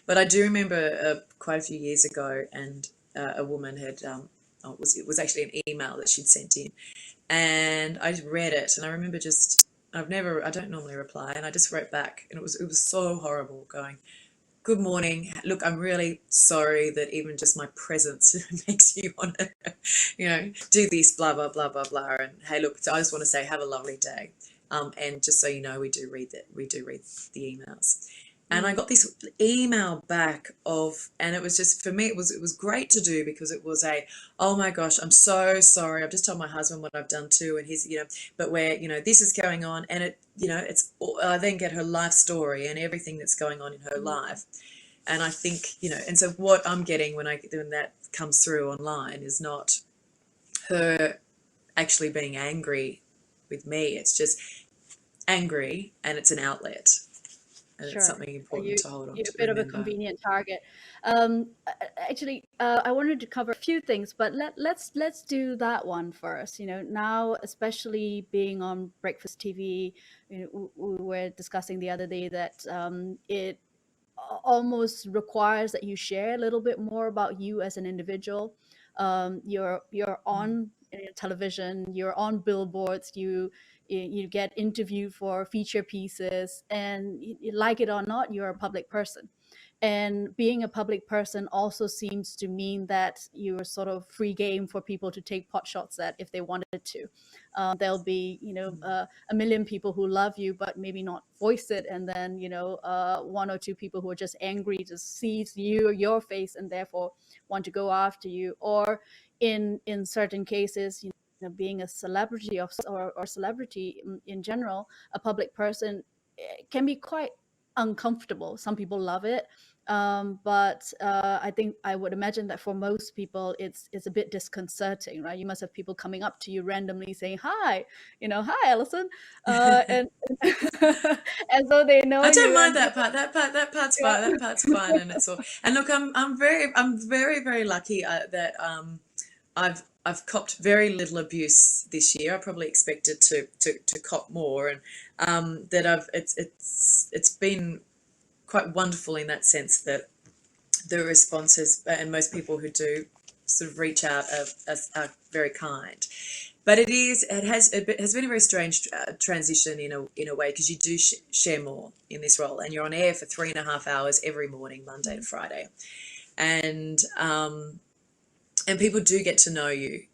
But I do remember quite a few years ago, and a woman had it was actually an email that she'd sent in, and I read it, and I remember I don't normally reply, and I just wrote back, and it was so horrible, going, "Good morning. Look, I'm really sorry that even just my presence makes you want to, do this, blah, blah, blah, blah, blah. And hey, look, I just want to say, have a lovely day. And just so you know, we do read the emails." And I Mm. got this email back and it was just, for me, it was great to do, because it was oh my gosh, I'm so sorry. I've just told my husband what I've done too. And he's, but this is going on. And I then get her life story and everything that's going on in her life. And I think, and so what I'm getting when that comes through online is not her actually being angry with me. It's just angry, and it's an outlet, and it's Sure. something important to hold on You're to, a bit of a remember. convenient target. Actually, I wanted to cover a few things, but let's do that one first. Now, especially being on Breakfast TV, we were discussing the other day that it almost requires that you share a little bit more about you as an individual. You're on television, you're on billboards, you get interviewed for feature pieces, and like it or not, you're a public person. And being a public person also seems to mean that you're sort of free game for people to take pot shots at if they wanted to. There'll be, a million people who love you, but maybe not voice it. And then, one or two people who are just angry to see your face, and therefore want to go after you. Or in certain cases, being a celebrity or celebrity in general, a public person can be quite uncomfortable. Some people love it, but I would imagine that for most people it's a bit disconcerting, right? You must have people coming up to you randomly saying hi, hi Allison, and as though they know I don't you, mind and that part. That part's yeah. fine. That part's fine, and it's all. And look, I'm very lucky that I've copped very little abuse this year. I probably expected to cop more, and that it's been quite wonderful in that sense, that the responses, and most people who do sort of reach out are very kind. But it has been a very strange transition in a way, because you do share more in this role, and you're on air for 3.5 hours every morning, Monday to Friday, and people do get to know you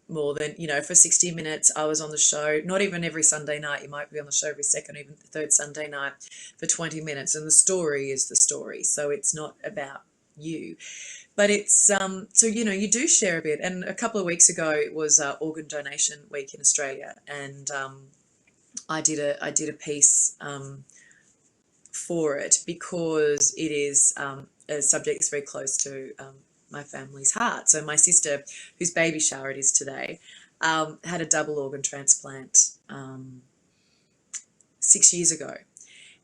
more than, for 60 minutes. I was on the show, not even every Sunday night. You might be on the show every second, even the third Sunday night, for 20 minutes, and the story is the story. So it's not about you, but it's so you do share a bit. And a couple of weeks ago it was organ donation week in Australia, and I did a piece for it, because it is a subject that's very close to my family's heart. So my sister, whose baby shower it is today, had a double organ transplant 6 years ago.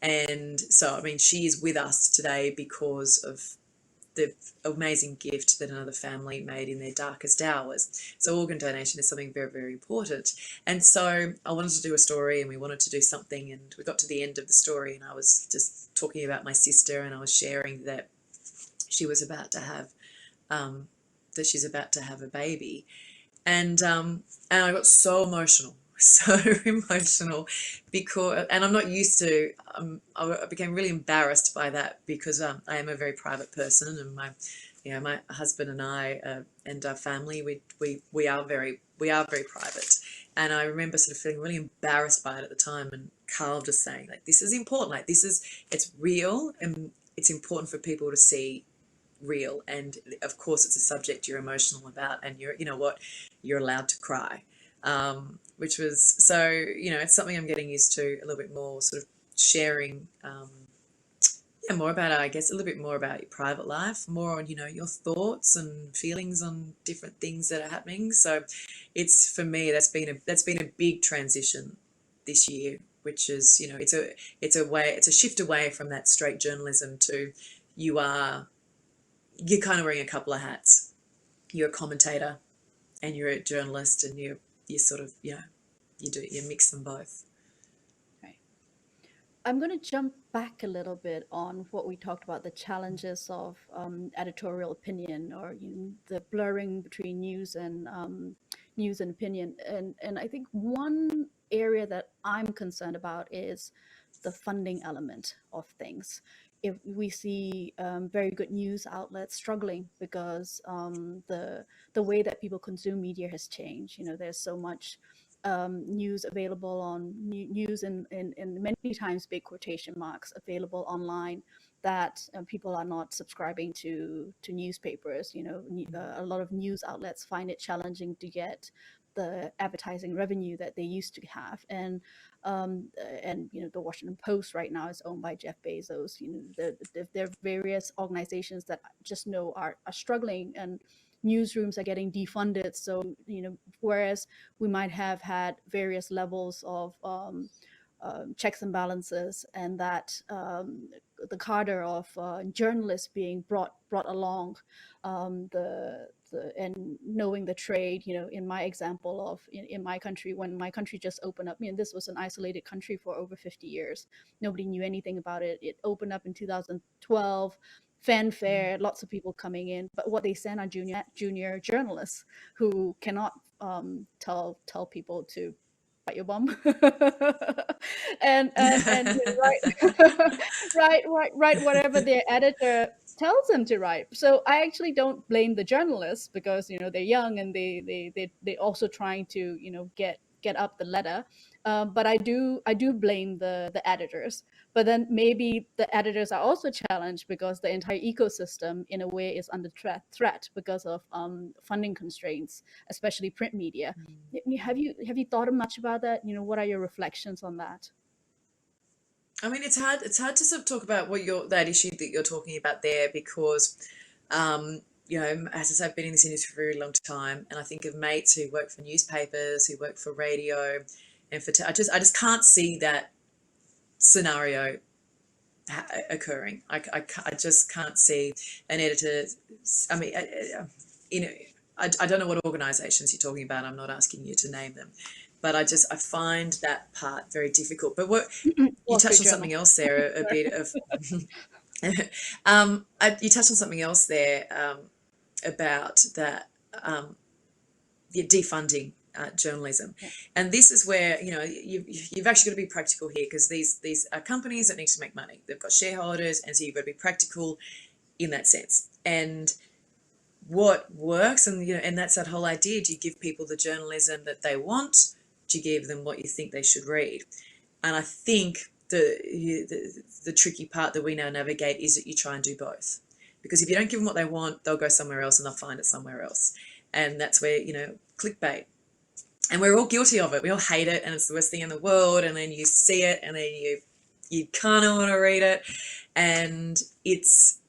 And so, I mean, she is with us today because of the amazing gift that another family made in their darkest hours. So organ donation is something very, very important. And so I wanted to do a story, and we wanted to do something, and we got to the end of the story, and I was just talking about my sister, and I was sharing that she was about to have, that she's about to have a baby. And I got so emotional, so emotional, because, and I'm not used to, I became really embarrassed by that, because I am a very private person, and my husband and I and our family, we are very private. And I remember sort of feeling really embarrassed by it at the time, and Carl just saying, like, this is important, like, it's real, and it's important for people to see real, and of course it's a subject you're emotional about, and you're allowed to cry, which was, so it's something I'm getting used to a little bit more, sort of sharing more about, I guess, a little bit more about your private life, more on your thoughts and feelings on different things that are happening. So it's, for me, that's been a big transition this year, which is it's a shift away from that straight journalism to you're kind of wearing a couple of hats. You're a commentator and you're a journalist, and you sort of, you mix them both. Right. I'm going to jump back a little bit on what we talked about, the challenges of editorial opinion, or the blurring between news and opinion. And I think one area that I'm concerned about is the funding element of things. If we see very good news outlets struggling because the way that people consume media has changed. There's so much news available on news in many times big quotation marks available online, that people are not subscribing to newspapers. A lot of news outlets find it challenging to get the advertising revenue that they used to have. And the Washington Post right now is owned by Jeff Bezos. There are various organizations that just know are struggling, and newsrooms are getting defunded. So whereas we might have had various levels of checks and balances, and that the cadre of journalists being brought along, and knowing the trade, in my example of in my country, when my country just opened up, this was an isolated country for over 50 years. Nobody knew anything about it. It opened up in 2012, fanfare, lots of people coming in, but what they send are junior journalists who cannot tell people to bite your bum and write whatever their editor tells them to write. So I actually don't blame the journalists, because they're young, and they also trying to get up the ladder. But I do blame the editors. But then maybe the editors are also challenged because the entire ecosystem in a way is under threat because of funding constraints, especially print media. Have you thought much about that? What are your reflections on that? I mean, it's hard to sort of talk about that issue that you're talking about there, because as I say, I've been in this industry for a very long time, and I think of mates who work for newspapers, who work for radio, and I just can't see that scenario occurring. I just can't see an editor. I mean, I don't know what organisations you're talking about. I'm not asking you to name them, but I find that part very difficult. But you touched on something else there, a bit of. You touched on something else there about that defunding journalism, and this is where you've actually got to be practical here, because these are companies that need to make money. They've got shareholders, and so you've got to be practical in that sense. And what works, and that's that whole idea: do you give people the journalism that they want? Do you give them what you think they should read? And I think the tricky part that we now navigate is that you try and do both, because if you don't give them what they want, they'll go somewhere else and they'll find it somewhere else. And that's where clickbait, and we're all guilty of it. We all hate it, and it's the worst thing in the world. And then you see it, and then you kind of want to read it, and it's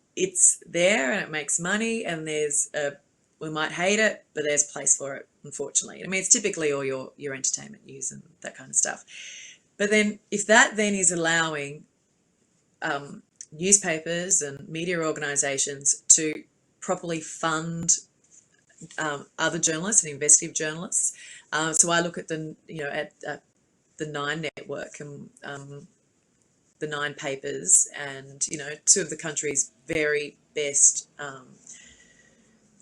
there, and it makes money, and we might hate it, but there's place for it, unfortunately. I mean, it's typically all your entertainment news and that kind of stuff. But then if that then is allowing newspapers and media organisations to properly fund other journalists and investigative journalists. So I look at at the Nine Network and the Nine papers, and two of the country's very best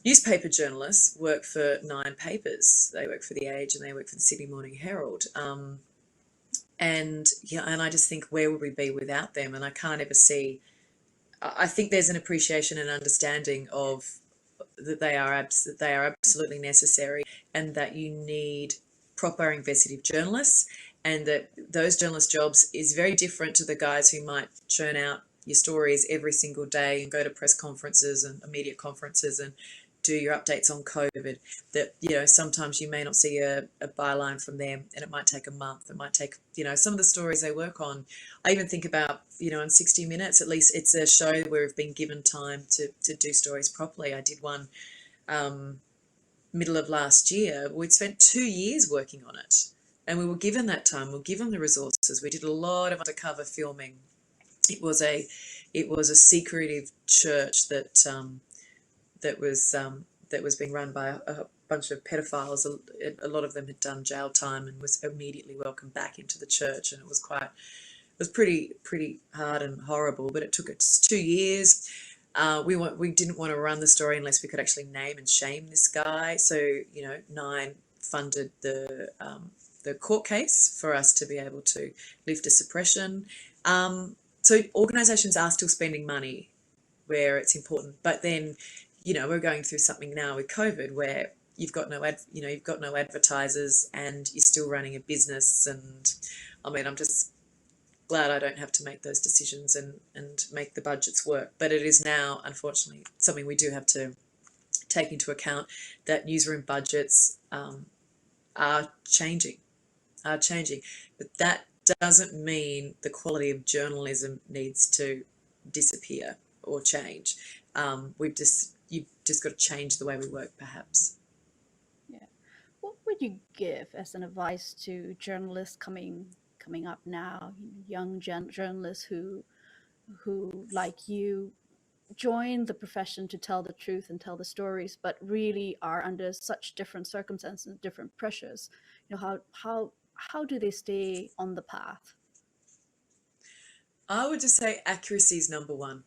newspaper journalists work for Nine papers. They work for The Age and they work for the Sydney Morning Herald. And I just think, where would we be without them? And I can't ever see. I think there's an appreciation and understanding of that they are absolutely necessary, and that you need proper investigative journalists, and that those journalist jobs is very different to the guys who might churn out your stories every single day and go to press conferences and media conferences and do your updates on COVID. That sometimes you may not see a byline from them, and it might take a month. It might take some of the stories they work on. I even think about in 60 Minutes, at least it's a show where we've been given time to do stories properly. I did one middle of last year. We'd spent 2 years working on it, and we were given that time. We were given the resources. We did a lot of undercover filming. It was a secretive church that was being run by a bunch of pedophiles. A lot of them had done jail time and was immediately welcomed back into the church, and it was pretty hard and horrible. But it took us 2 years. We didn't want to run the story unless we could actually name and shame this guy. So Nine funded the court case for us to be able to lift a suppression. So organisations are still spending money where it's important, but then we're going through something now with COVID where you've got no advertisers, and you're still running a business. And I mean, I'm just glad I don't have to make those decisions and make the budgets work. But it is now, unfortunately, something we do have to take into account, that newsroom budgets are changing. But that doesn't mean the quality of journalism needs to disappear or change. You've just got to change the way we work, perhaps. Yeah. What would you give as an advice to journalists coming up now, young journalists who like you join the profession to tell the truth and tell the stories, but really are under such different circumstances and different pressures? How do they stay on the path? I would just say accuracy is number one.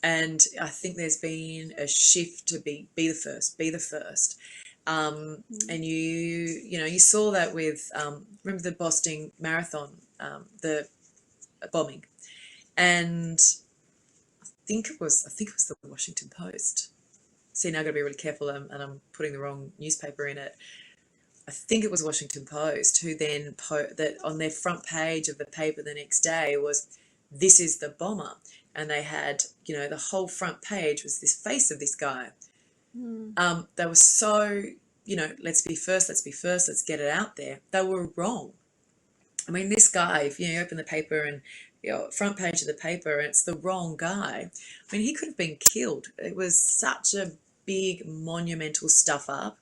And I think there's been a shift to be the first. And you saw that with remember the Boston Marathon, the bombing, and I think it was the Washington Post. See, now I've got to be really careful, and I'm putting the wrong newspaper in it. I think it was Washington Post who then that on their front page of the paper the next day was, "This is the bomber." And they had, the whole front page was this face of this guy. They were so, let's be first, let's get it out there. They were wrong. I mean, this guy, if you open the paper and, front page of the paper, and it's the wrong guy. I mean, he could have been killed. It was such a big, monumental stuff up,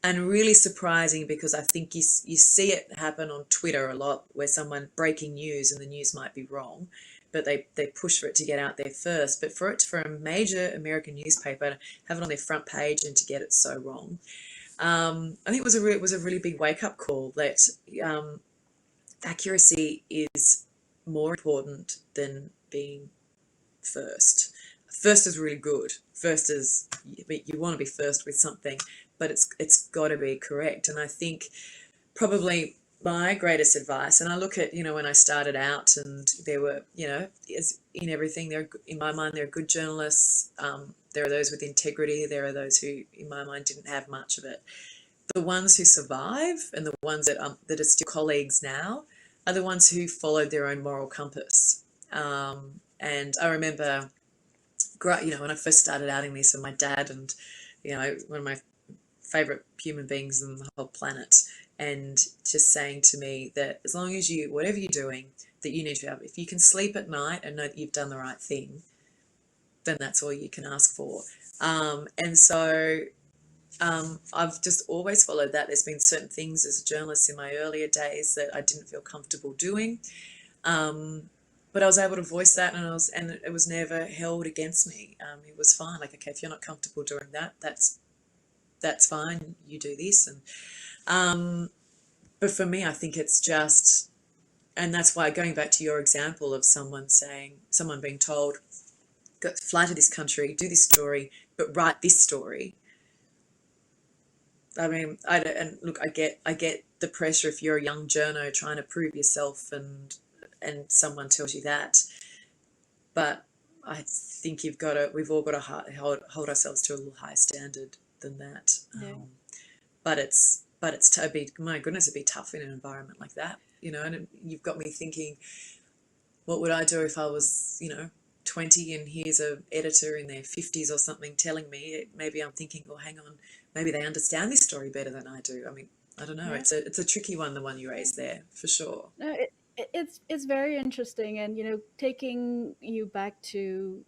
and really surprising, because I think you see it happen on Twitter a lot, where someone breaking news and the news might be wrong, but they push for it to get out there first. But for a major American newspaper to have it on their front page and to get it so wrong, I think it was a really big wake-up call that accuracy is more important than being first. First is really good. First is, you want to be first with something, but it's got to be correct. And I think probably my greatest advice, and I look at, when I started out, and there were, as in everything, in my mind, there are good journalists. There are those with integrity. There are those who, in my mind, didn't have much of it. The ones who survive, and the ones that are still colleagues now, are the ones who followed their own moral compass. And I remember, when I first started out in this, and my dad, and one of my favourite human beings on the whole planet, and just saying to me that as long as whatever you're doing, that you need to have, if you can sleep at night and know that you've done the right thing, then that's all you can ask for. And so I've just always followed that. There's been certain things as a journalist in my earlier days that I didn't feel comfortable doing. but I was able to voice that, and it was never held against me. It was fine. Like, okay, if you're not comfortable doing that, that's fine. You do this, and but for me, I think it's just, and that's why, going back to your example of someone being told, go fly to this country, do this story, but write this story. I mean, and look, I get the pressure if you're a young journo trying to prove yourself, and someone tells you that. But I think we've all got to hold ourselves to a little higher standard than that. Yeah. But it's my goodness, it'd be tough in an environment like that, and you've got me thinking, what would I do if I was, 20 and here's a editor in their 50s or something telling me? Maybe I'm thinking, well, hang on, maybe they understand this story better than I do. I mean, I don't know. Yeah. It's a tricky one, the one you raised there, for sure. No, it's very interesting, and taking you back to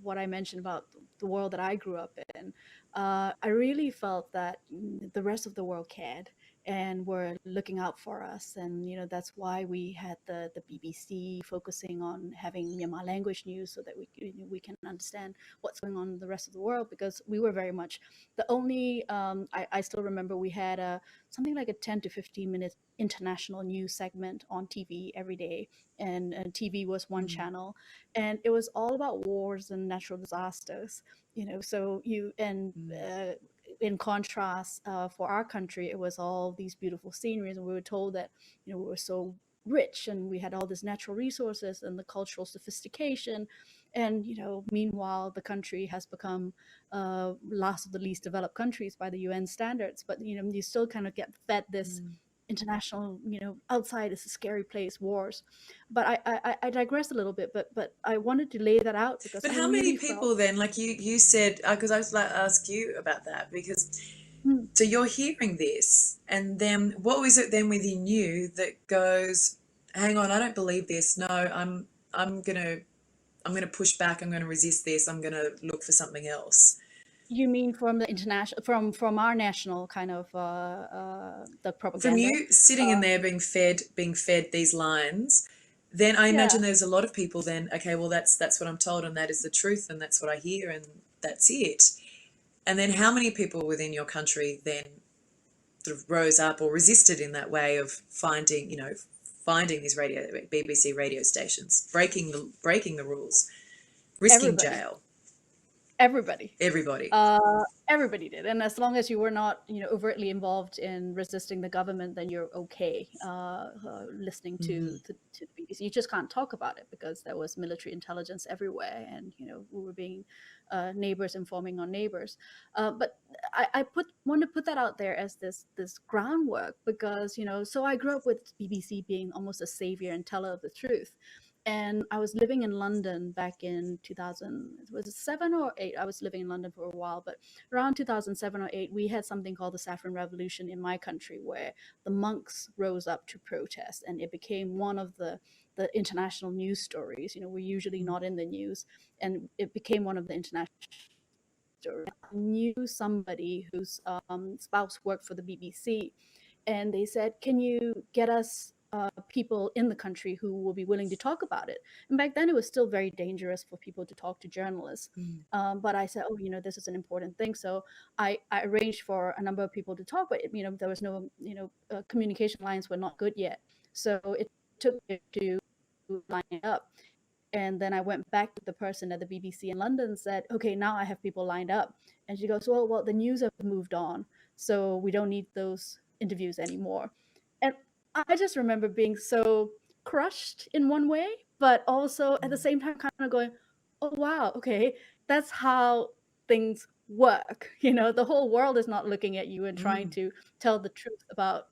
what I mentioned about the world that I grew up in, I really felt that the rest of the world cared and were looking out for us, and that's why we had the BBC focusing on having Myanmar language news so that we can understand what's going on in the rest of the world, because we were very much the only. I still remember we had something like a 10 to 15 minute international news segment on TV every day, and TV was one channel, and it was all about wars and natural disasters. So in contrast, for our country, it was all these beautiful sceneries, and we were told that we were so rich and we had all these natural resources and the cultural sophistication, and meanwhile the country has become last of the least developed countries by the UN standards, but you still kind of get fed this international, outside is a scary place, wars. But I digress a little bit, but I wanted to lay that out because But I how many really people felt. then, like you said, because I was like to ask you about that, because Hmm. so you're hearing this, and then what was it then within you that goes, hang on, I don't believe this. No, I'm gonna push back. I'm gonna resist this. I'm gonna look for something else. You mean from the international, from our national kind of the From propaganda? you sitting in Uh, there being fed these lines, then I yeah, imagine there's a lot of people then, okay, well, that's what I'm told, and that is the truth, and that's what I hear, and that's it. And then how many people within your country then sort of rose up or resisted in that way of finding these BBC radio stations, breaking the rules, risking everybody, jail? everybody. Everybody. Everybody did, and as long as you were not, overtly involved in resisting the government, then you're okay listening to the BBC. You just can't talk about it because there was military intelligence everywhere, and we were being neighbors informing on neighbors. But I want to put that out there as this groundwork because so I grew up with BBC being almost a savior and teller of the truth. And I was living in London back in 2000, was it 7 or 8? I was living in London for a while, but around 2007 or 8, we had something called the Saffron Revolution in my country, where the monks rose up to protest, and it became one of the international news stories. We're usually not in the news, and it became one of the international stories. I knew somebody whose spouse worked for the BBC, and they said, "Can you get us people in the country who will be willing to talk about it?" And back then, it was still very dangerous for people to talk to journalists. But I said, "Oh, this is an important thing." So I arranged for a number of people to talk, but there was no, communication lines were not good yet. So it took me to line it up. And then I went back to the person at the BBC in London and said, "Okay, now I have people lined up." And she goes, "Well, the news have moved on, so we don't need those interviews anymore." And I just remember being so crushed in one way, but also at the same time kind of going, "Oh wow, okay, that's how things work." The whole world is not looking at you and trying to tell the truth about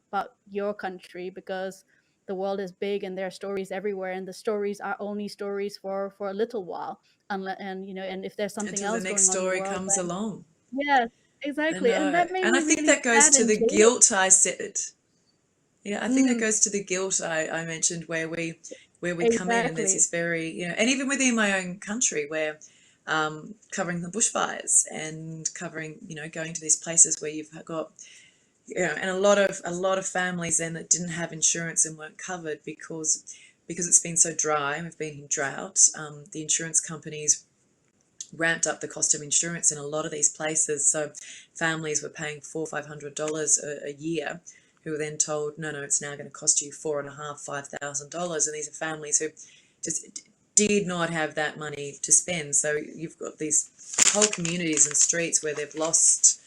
your country, because the world is big and there are stories everywhere, and the stories are only stories for a little while, and if there's something Until the else next going on in the story world, comes then along. yes, I exactly, and know. that made And I me think really that goes sad to and the jaded. guilt I said. Yeah, I think that Mm, goes to the guilt I mentioned, where we come in, and there's exactly. this very, and even within my own country, where covering the bushfires and covering, going to these places where you've got, and a lot of families then that didn't have insurance and weren't covered because because it's been so dry, we've been in drought, the insurance companies ramped up the cost of insurance in a lot of these places. So families were paying $400-500 a year, who were then told, no, it's now going to cost you $4,500-5,000. And these are families who just did not have that money to spend. So you've got these whole communities and streets where they've lost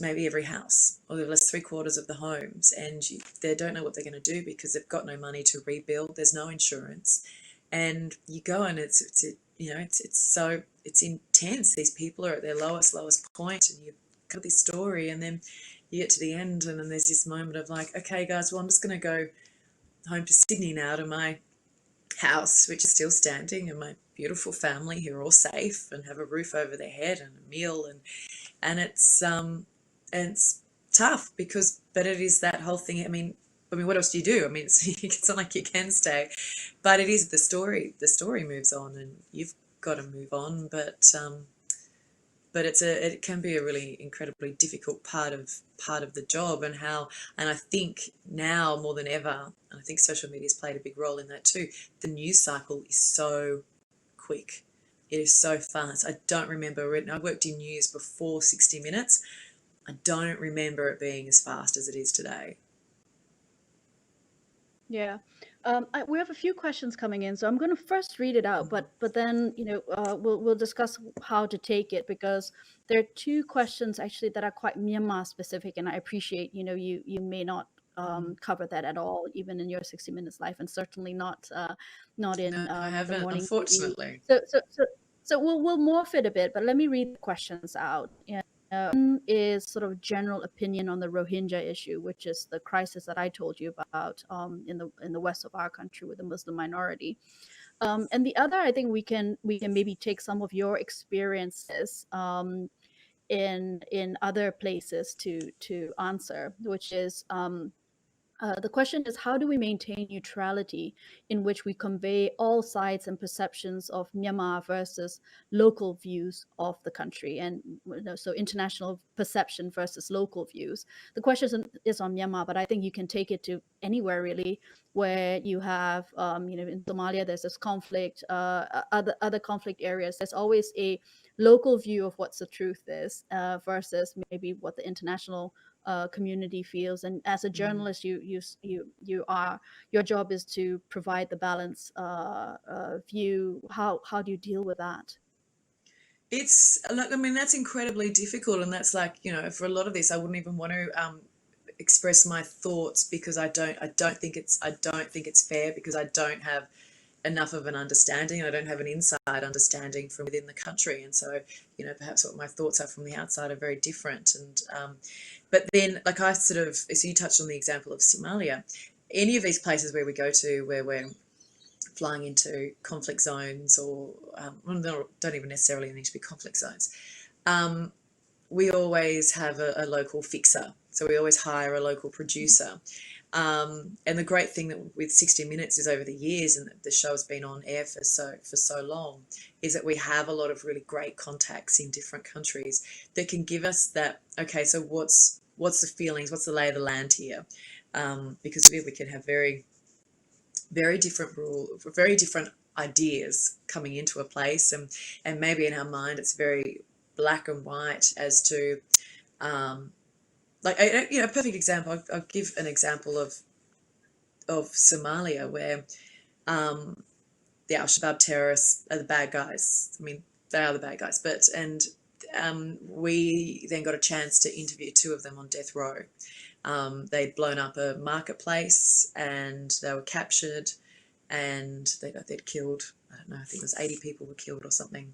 maybe every house, or they've lost 3/4 of the homes, and they don't know what they're going to do because they've got no money to rebuild. There's no insurance, and you go and it's intense. These people are at their lowest point, and you've got this story, and then you get to the end, and then there's this moment of like, okay, guys, well, I'm just going to go home to Sydney now, to my house, which is still standing, and my beautiful family who are all safe and have a roof over their head and a meal, and it's tough but it is that whole thing. I mean, what else do you do? I mean, it's not like you can stay, but it is the story. The story moves on, and you've got to move on. But it can be a really incredibly difficult part of the job, and I think now more than ever, and I think social media's played a big role in that too. The news cycle is so quick. It is so fast. I don't remember it. I worked in news before 60 Minutes. I don't remember it being as fast as it is today. Yeah. We have a few questions coming in, so I'm going to first read it out, but then we'll discuss how to take it, because there are two questions actually that are quite Myanmar specific, and I appreciate you may not cover that at all, even in your 60 Minutes life, and certainly not in No, I the haven't, morning TV. unfortunately. So we'll morph it a bit, but let me read the questions out. One is sort of general opinion on the Rohingya issue, which is the crisis that I told you about in the west of our country with the Muslim minority. And the other, I think we can maybe take some of your experiences in other places to answer, which is the question is, how do we maintain neutrality in which we convey all sides and perceptions of Myanmar versus local views of the country? And so international perception versus local views. The question is on Myanmar, but I think you can take it to anywhere really where you have, in Somalia, there's this conflict, other conflict areas. There's always a local view of what the truth is versus maybe what the international community feels. And as a journalist, your job is to provide the balance view. How do you deal with that? It's like, I mean, that's incredibly difficult, and that's like, for a lot of this, I wouldn't even want to express my thoughts, because I don't think it's fair, because I don't have enough of an understanding. I don't have an inside understanding from within the country, and so perhaps what my thoughts are from the outside are very different. And but then, like, so you touched on the example of Somalia. Any of these places where we go to, where we're flying into conflict zones, or don't even necessarily need to be conflict zones, we always have a local fixer. So we always hire a local producer. And the great thing that with 60 Minutes is, over the years, and the show's been on air for so long, is that we have a lot of really great contacts in different countries that can give us that, okay, so what's the feelings, what's the lay of the land here? Because we can have very, very different very different ideas coming into a place, and maybe in our mind it's very black and white as to like a perfect example. I'll give an example of Somalia, where the Al-Shabaab terrorists are the bad guys. I mean, they are the bad guys, we then got a chance to interview two of them on death row. They'd blown up a marketplace, and they were captured, and they'd killed, I don't know, I think it was 80 people were killed or something.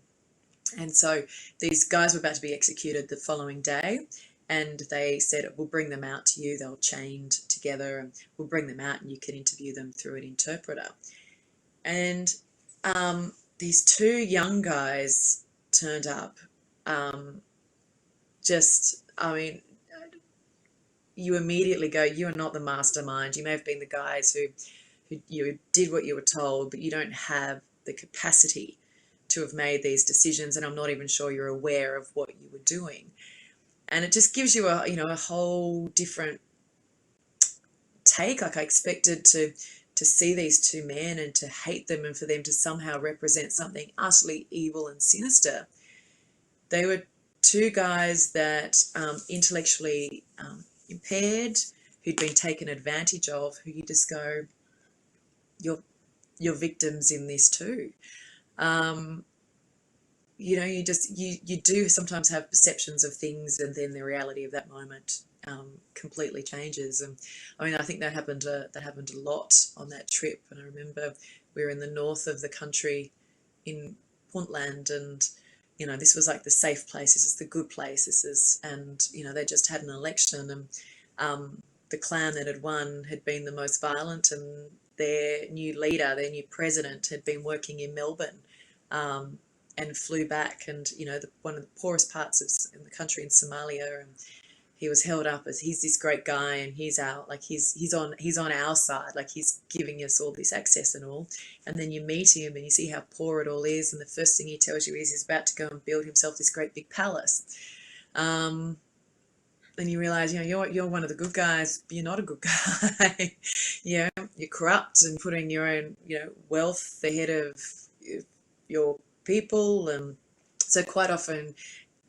And so these guys were about to be executed the following day, and they said, we'll bring them out to you. They were chained together, and we'll bring them out, and you can interview them through an interpreter. And these two young guys turned up. You immediately go, you are not the mastermind. You may have been the guys who you did what you were told, but you don't have the capacity to have made these decisions, and I'm not even sure you're aware of what you were doing. And it just gives you a whole different take. Like, I expected to see these two men and to hate them and for them to somehow represent something utterly evil and sinister. They were two guys that intellectually impaired, who'd been taken advantage of, who you just go, you're victims in this too. You know, you do sometimes have perceptions of things, and then the reality of that moment completely changes. And I mean, I think that happened a lot on that trip. And I remember we were in the north of the country in Puntland, and you know, this was like the safe place. This is the good place. This is, and you know, they just had an election, and the clan that had won had been the most violent, and their new leader, their new president, had been working in Melbourne. And flew back, and you know, one of the poorest parts in the country in Somalia, and he was held up as he's this great guy, and he's out, like he's on our side, like he's giving us all this access and all. And then you meet him and you see how poor it all is, and the first thing he tells you is he's about to go and build himself this great big palace. And you realize, you know, you're one of the good guys, but you're not a good guy. You know, you're corrupt and putting your own, you know, wealth ahead of your people. And so quite often,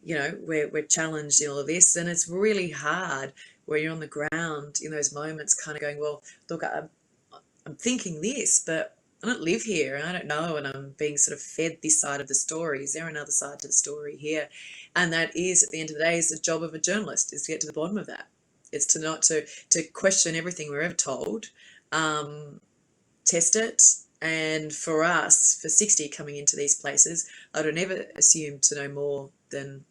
you know, we're challenged in all of this, and it's really hard where you're on the ground in those moments kind of going, well, look, I'm thinking this, but I don't live here and I don't know, and I'm being sort of fed this side of the story. Is there another side to the story here? And that is, at the end of the day, is the job of a journalist, is to get to the bottom of that. It's to not to question everything we're ever told, test it. And for us, for 60 coming into these places, I don't ever assume to know more than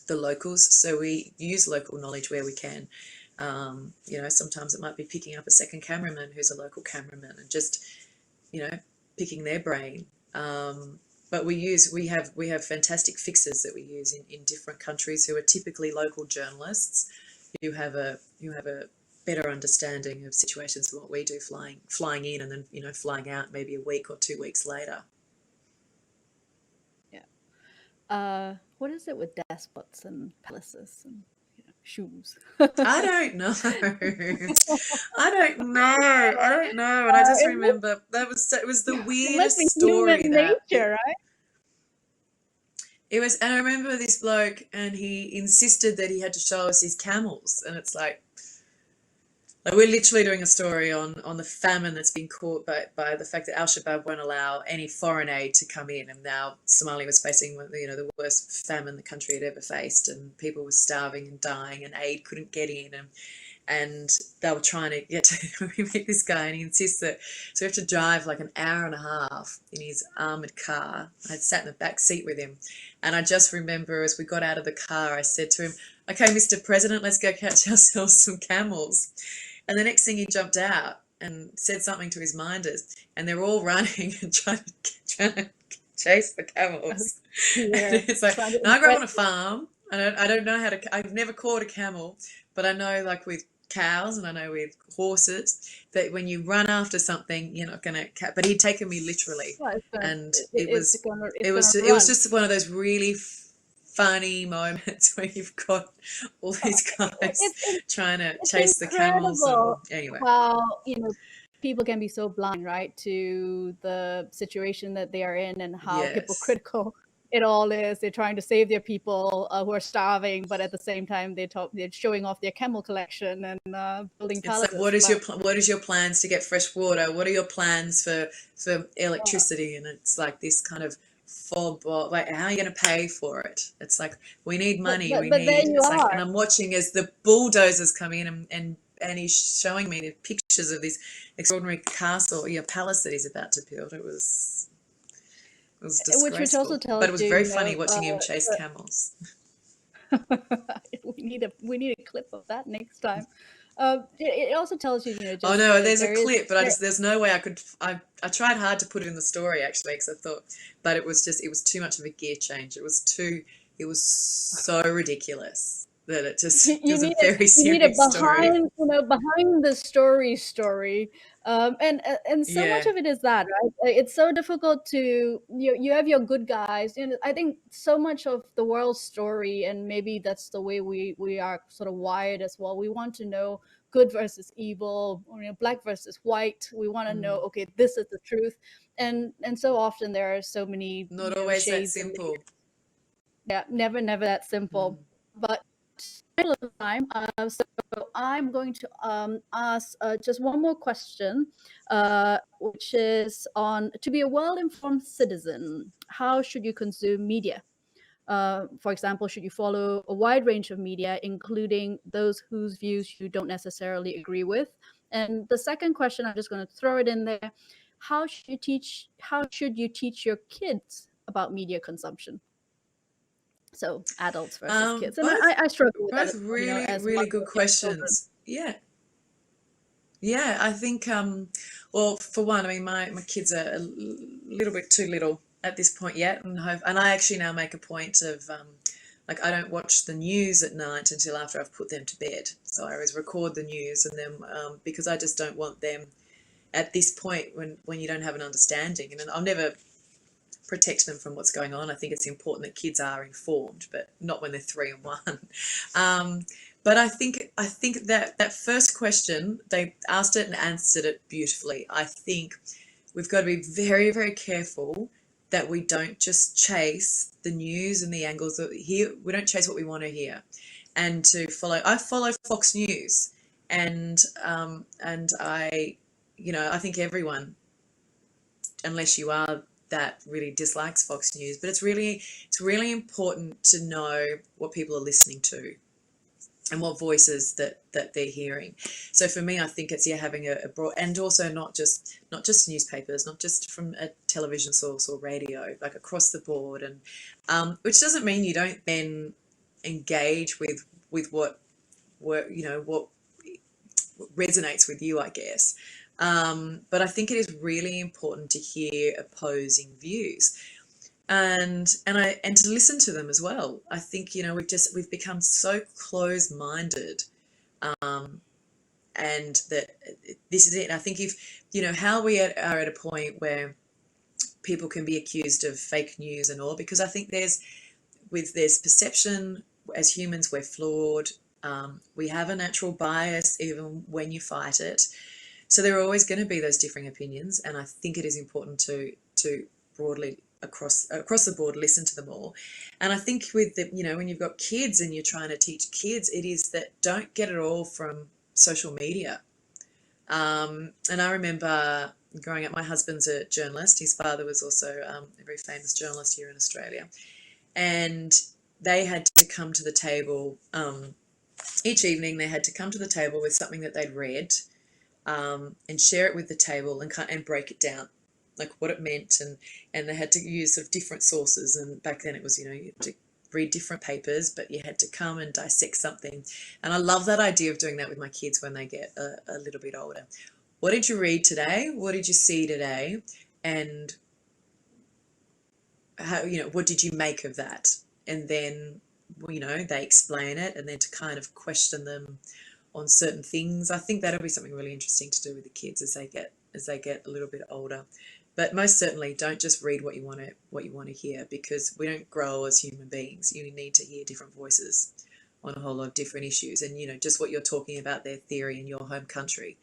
the locals. So we use local knowledge where we can. You know, sometimes it might be picking up a second cameraman who's a local cameraman and just, you know, picking their brain. But we have fantastic fixers that we use in different countries who are typically local journalists who have a better understanding of situations than what we do, flying in and then, you know, flying out maybe a week or 2 weeks later. Yeah. What is it with despots and palaces and, you know, shoes? I don't know. I don't know. And I just remember it was the weirdest story. Human nature, right? It was, and I remember this bloke, and he insisted that he had to show us his camels, and it's like we're literally doing a story on the famine that's been caused by the fact that Al-Shabaab won't allow any foreign aid to come in, and now Somalia was facing, you know, the worst famine the country had ever faced, and people were starving and dying, and aid couldn't get in, and they were trying to get to. We meet this guy, and he insists that, so we have to drive like an hour and a half in his armoured car. I sat in the back seat with him, and I just remember as we got out of the car, I said to him, "Okay, Mr. President, let's go catch ourselves some camels." And the next thing, he jumped out and said something to his minders, and they're all running and trying to chase the camels. Yeah. And it's like, now I grew up on a farm. I don't know how to. I've never caught a camel, but I know, like with cows, and I know with horses, that when you run after something, you're not going to. But he'd taken me literally, and it was just one of those really funny moments where you've got all these guys trying to chase the camels. And, anyway, how, you know, people can be so blind, right, to the situation that they are in, and how hypocritical it all is. They're trying to save their people who are starving, but at the same time they're showing off their camel collection and building palaces. Like, what is your plans to get fresh water? What are your plans for electricity? And it's like this kind of fog, like, how are you going to pay for it? It's like, we need money. Like, and I'm watching as the bulldozers come in, and he's showing me the pictures of this extraordinary castle, palace that he's about to build. It was disgraceful. Which also tells, but it was very funny watching him chase camels. we need a clip of that next time. It also tells you, just there's a clip, but there's no way I could. I tried hard to put it in the story, actually, because I thought, but it was too much of a gear change. It was so ridiculous that it just was a very serious story. Behind the story. And so much of it is that, right? It's so difficult to, you have your good guys. I think so much of the world's story, and maybe that's the way we are sort of wired as well. We want to know good versus evil, or, black versus white. We want to know, okay, this is the truth. And so often there are so many, Not always that shades and simple. yeah, never that simple. But time, so I'm going to ask just one more question, which is on, to be a well-informed citizen, how should you consume media? For example, should you follow a wide range of media, including those whose views you don't necessarily agree with? And the second question, I'm just going to throw it in there: How should you teach your kids about media consumption? So adults versus kids, and Both I struggle with that, both really, as really mother good of young children. questions. Yeah. Yeah, I think, well, for one, I mean, my kids are a little bit too little at this point yet, and I actually now make a point of, like, I don't watch the news at night until after I've put them to bed. So I always record the news, and then because I just don't want them at this point when you don't have an understanding, and I'll never protect them from what's going on. I think it's important that kids are informed, but not when they're 3 and 1. But I think that first question, they asked it and answered it beautifully. I think we've got to be very, very careful that we don't just chase the news and the angles that we don't chase what we want to hear, and I follow Fox News, and I think everyone, unless you are that really dislikes Fox News, but it's really important to know what people are listening to and what voices that they're hearing. So for me, I think it's having a broad, and also not just newspapers, not just from a television source or radio, like across the board, and which doesn't mean you don't then engage with what resonates with you, I guess. But I think it is really important to hear opposing views and to listen to them as well. I think we've become so close-minded, and that this is it. I think if how we are at a point where people can be accused of fake news and all, because I think there's perception. As humans, we're flawed. We have a natural bias even when you fight it. So there are always going to be those differing opinions, and I think it is important to broadly across the board listen to them all. And I think with when you've got kids and you're trying to teach kids, it is that don't get it all from social media. And I remember growing up, my husband's a journalist. His father was also a very famous journalist here in Australia, and they had to come to the table each evening. They had to come to the table with something that they'd read. And share it with the table and break it down, like what it meant, and they had to use sort of different sources. And back then it was, you had to read different papers, but you had to come and dissect something. And I love that idea of doing that with my kids when they get a little bit older. What did you read today? What did you see today? And how, what did you make of that? And then, they explain it, and then to kind of question them on certain things. I think that'll be something really interesting to do with the kids as they get a little bit older. But most certainly, don't just read what you want to hear, because we don't grow as human beings. You need to hear different voices on a whole lot of different issues. And just what you're talking about, their theory in your home country,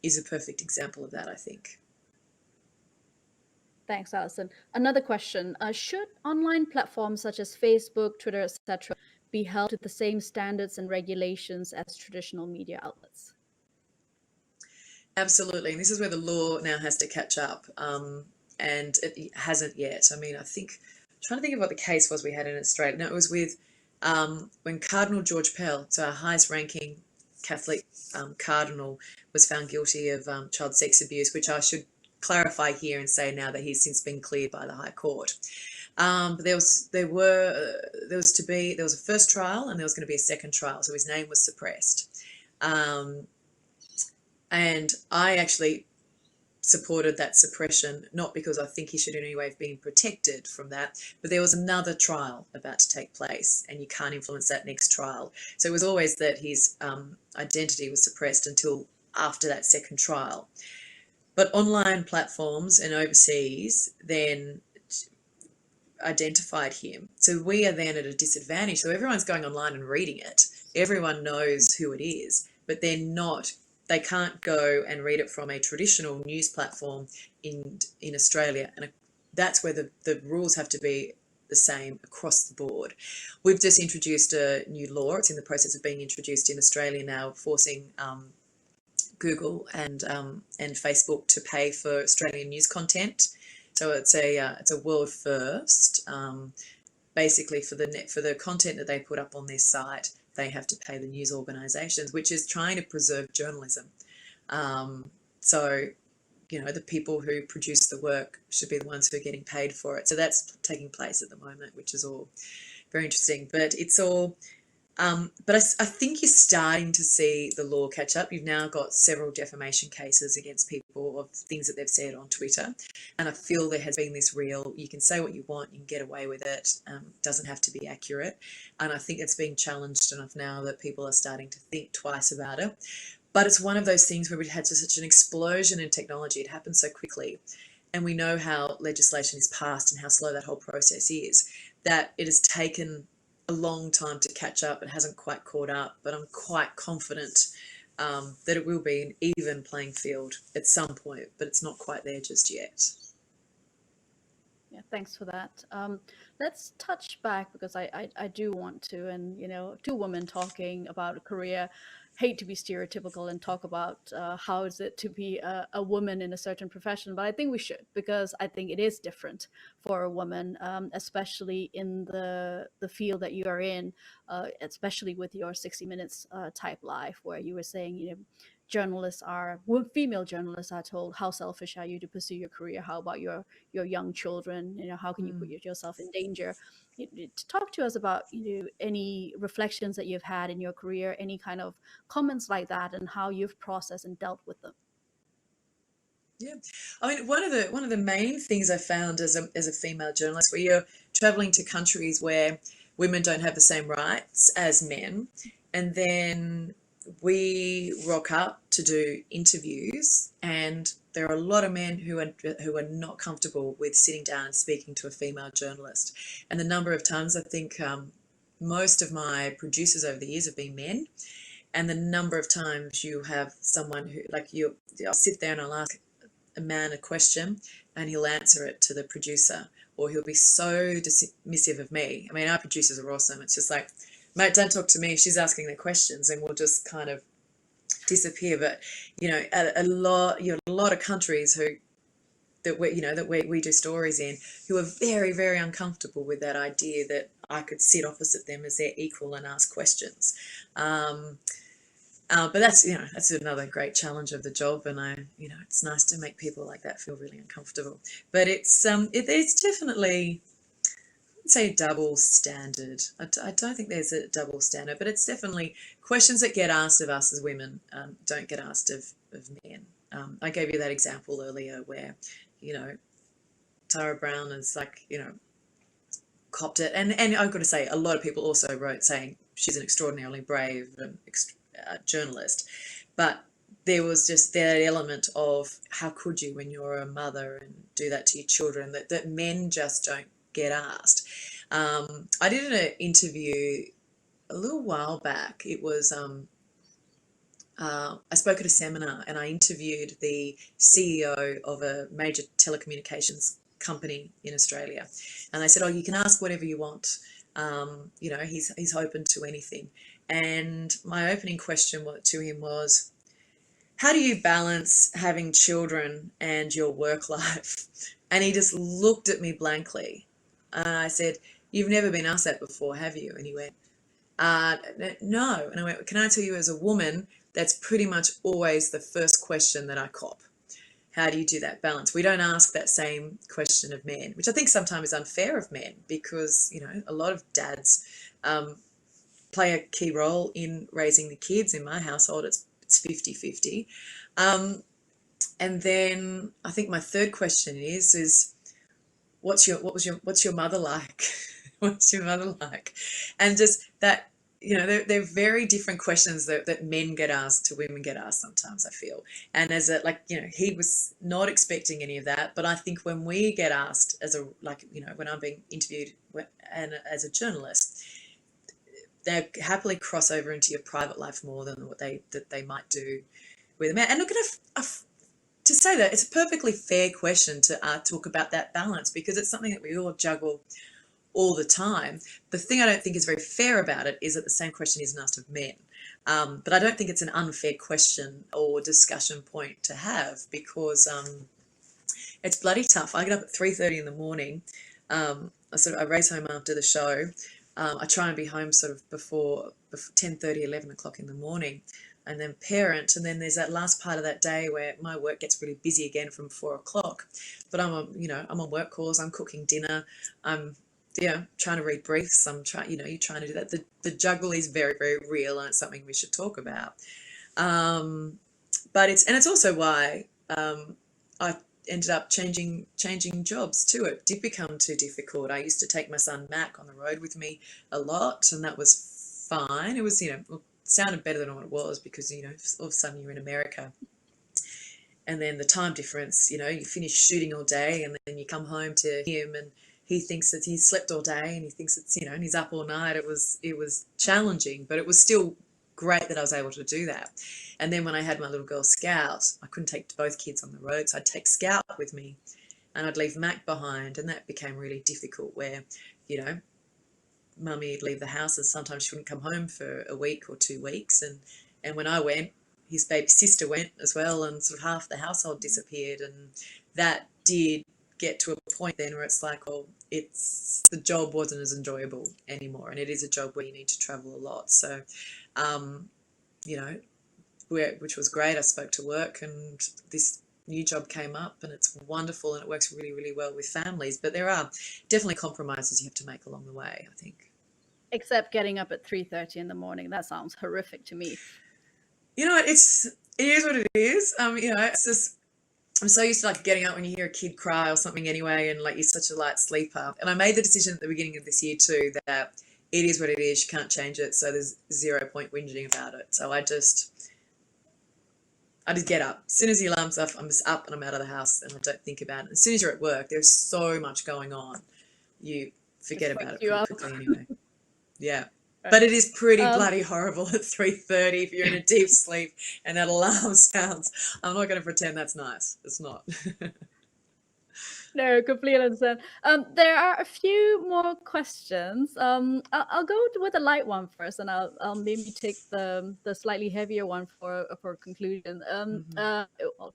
is a perfect example of that, I think. Thanks, Alison. Another question: Should online platforms such as Facebook, Twitter, etc., be held to the same standards and regulations as traditional media outlets? Absolutely. And this is where the law now has to catch up, and it hasn't yet. I mean, I'm trying to think of what the case was we had in Australia. No, it was with when Cardinal George Pell, so our highest ranking Catholic cardinal, was found guilty of child sex abuse, which I should clarify here and say now that he's since been cleared by the High Court. But there was a first trial, and there was going to be a second trial, so his name was suppressed. And I actually supported that suppression, not because I think he should in any way have been protected from that, but there was another trial about to take place, and you can't influence that next trial. So it was always that his identity was suppressed until after that second trial. But online platforms and overseas then identified him. So we are then at a disadvantage. So everyone's going online and reading it. Everyone knows who it is, but they can't go and read it from a traditional news platform in Australia. And that's where the rules have to be the same across the board. We've just introduced a new law. It's in the process of being introduced in Australia now, forcing Google and Facebook to pay for Australian news content. So it's a world first. Basically, for the content that they put up on their site, they have to pay the news organisations, which is trying to preserve journalism. So, the people who produce the work should be the ones who are getting paid for it. So that's taking place at the moment, which is all very interesting. But it's all, but I think you're starting to see the law catch up. You've now got several defamation cases against people of things that they've said on Twitter. And I feel there has been this real, you can say what you want, you can get away with it, doesn't have to be accurate. And I think it's being challenged enough now that people are starting to think twice about it. But it's one of those things where we had such an explosion in technology. It happened so quickly. And we know how legislation is passed and how slow that whole process is, that it has taken a long time to catch up. It hasn't quite caught up, but I'm quite confident that it will be an even playing field at some point, but it's not quite there just yet. Yeah, thanks for that. Let's touch back, because I do want to, and two women talking about a career, hate to be stereotypical and talk about how is it to be a woman in a certain profession, but I think we should, because I think it is different for a woman, especially in the field that you are in, especially with your 60 Minutes type life, where you were saying, female journalists are told, how selfish are you to pursue your career? How about your young children? How can you put yourself in danger? To talk to us about any reflections that you've had in your career, any kind of comments like that, and how you've processed and dealt with them. Yeah, I mean, one of the main things I found as a female journalist, where you're traveling to countries where women don't have the same rights as men, and then we rock up to do interviews, and there are a lot of men who are not comfortable with sitting down and speaking to a female journalist. And the number of times, I think most of my producers over the years have been men, and the number of times you have someone who, I'll sit there and I'll ask a man a question and he'll answer it to the producer, or he'll be so dismissive of me. I mean, our producers are awesome. It's just like, mate, don't talk to me. She's asking the questions, and we'll just kind of disappear. But a lot of countries that we do stories in, who are very, very uncomfortable with that idea that I could sit opposite them as their equal and ask questions. But that's another great challenge of the job, and it's nice to make people like that feel really uncomfortable. But it's definitely, say, double standard. I don't think there's a double standard, but it's definitely questions that get asked of us as women don't get asked of men. I gave you that example earlier where, Tara Brown is copped it, and I've got to say, a lot of people also wrote saying she's an extraordinarily brave journalist, but there was just that element of, how could you, when you're a mother, and do that to your children, that men just don't get asked. I did an interview a little while back. It was I spoke at a seminar, and I interviewed the CEO of a major telecommunications company in Australia, and they said, "Oh, you can ask whatever you want. He's open to anything." And my opening question to him was, "How do you balance having children and your work life?" And he just looked at me blankly. And I said, "You've never been asked that before, have you?" And he went, "No." And I went, "Can I tell you, as a woman, that's pretty much always the first question that I cop. How do you do that balance?" We don't ask that same question of men, which I think sometimes is unfair of men, because, a lot of dads play a key role in raising the kids. In my household, it's 50-50. And then I think my third question is what's your mother like? What's your mother like? And just that, they're very different questions that men get asked to women get asked sometimes, I feel. And he was not expecting any of that. But I think when we get asked when I'm being interviewed and as a journalist, they happily cross over into your private life more than what they might do with a man. And look at to say that, it's a perfectly fair question to talk about that balance, because it's something that we all juggle all the time. The thing I don't think is very fair about it is that the same question isn't asked of men. But I don't think it's an unfair question or discussion point to have, because it's bloody tough. I get up at 3:30 in the morning. I race home after the show. I try and be home sort of before 10:30, 11 o'clock in the morning, and then parent. And then there's that last part of that day where my work gets really busy again from 4 o'clock. But I'm on work calls. I'm cooking dinner. I'm trying to read briefs. I'm trying, you're trying to do that. The juggle is very, very real, and it's something we should talk about. But it's also why I ended up changing jobs too. It did become too difficult. I used to take my son Mac on the road with me a lot, and that was fine. It was, sounded better than what it was, because, all of a sudden you're in America. And then the time difference, you finish shooting all day, and then you come home to him, and he thinks that he's slept all day, and he thinks it's, and he's up all night. It was challenging, but it was still great that I was able to do that. And then when I had my little girl Scout, I couldn't take both kids on the road, so I'd take Scout with me, and I'd leave Mac behind, and that became really difficult, where, Mummy would leave the house, and sometimes she wouldn't come home for a week or 2 weeks, and when I went, his baby sister went as well, and sort of half the household disappeared. And that did get to a point then where it's like, the job wasn't as enjoyable anymore, and it is a job where you need to travel a lot. So, which was great. I spoke to work, and this new job came up, and it's wonderful, and it works really, really well with families. But there are definitely compromises you have to make along the way, I think. Except getting up at 3:30 in the morning. That sounds horrific to me. You know what? It is what it is. It's just, I'm so used to like getting up when you hear a kid cry or something anyway, and like you're such a light sleeper. And I made the decision at the beginning of this year too that it is what it is. You can't change it. So there's 0 point whinging about it. So I just get up. As soon as the alarm's off, I'm just up and I'm out of the house, and I don't think about it. As soon as you're at work, there's so much going on. You forget about it pretty quickly anyway. Yeah. But it is pretty bloody horrible at 3:30 if you're in a deep sleep and that alarm sounds. I'm not going to pretend that's nice. It's not. No, completely understand. There are a few more questions. I'll go with a light one first, and I'll maybe take the slightly heavier one for conclusion. Well,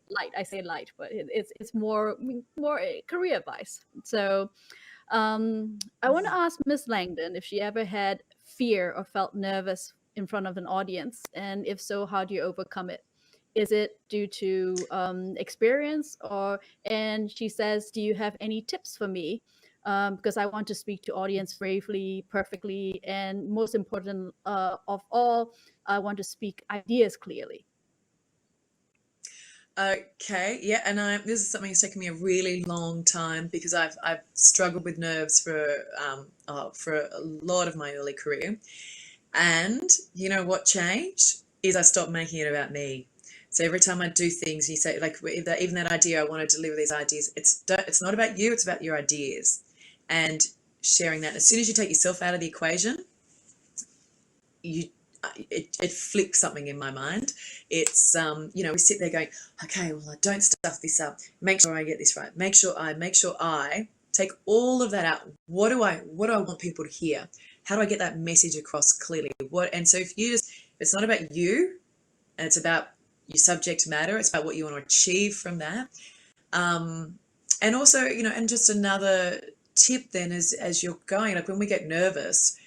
light. I say light, but it's more career advice. So, I want to ask Ms. Langdon if she ever had fear or felt nervous in front of an audience, and if so, how do you overcome it? Is it due to experience, and she says, do you have any tips for me? Because I want to speak to audience bravely, perfectly, and most important of all, I want to speak ideas clearly. Okay, yeah, and this is something that's taken me a really long time, because I've struggled with nerves for a lot of my early career. And you know what changed is I stopped making it about me. So every time I do things, you say, like, even that idea, I want to deliver these ideas. It's not about you. It's about your ideas, and sharing that. As soon as you take yourself out of the equation, it flips something in my mind. It's we sit there going, okay, well, I don't stuff this up. Make sure I get this right. Make sure I take all of that out. What do I want people to hear? How do I get that message across clearly? And so if it's not about you, and it's about your subject matter. It's about what you want to achieve from that. And also, and just another tip then is, as you're going, like when we get nervous,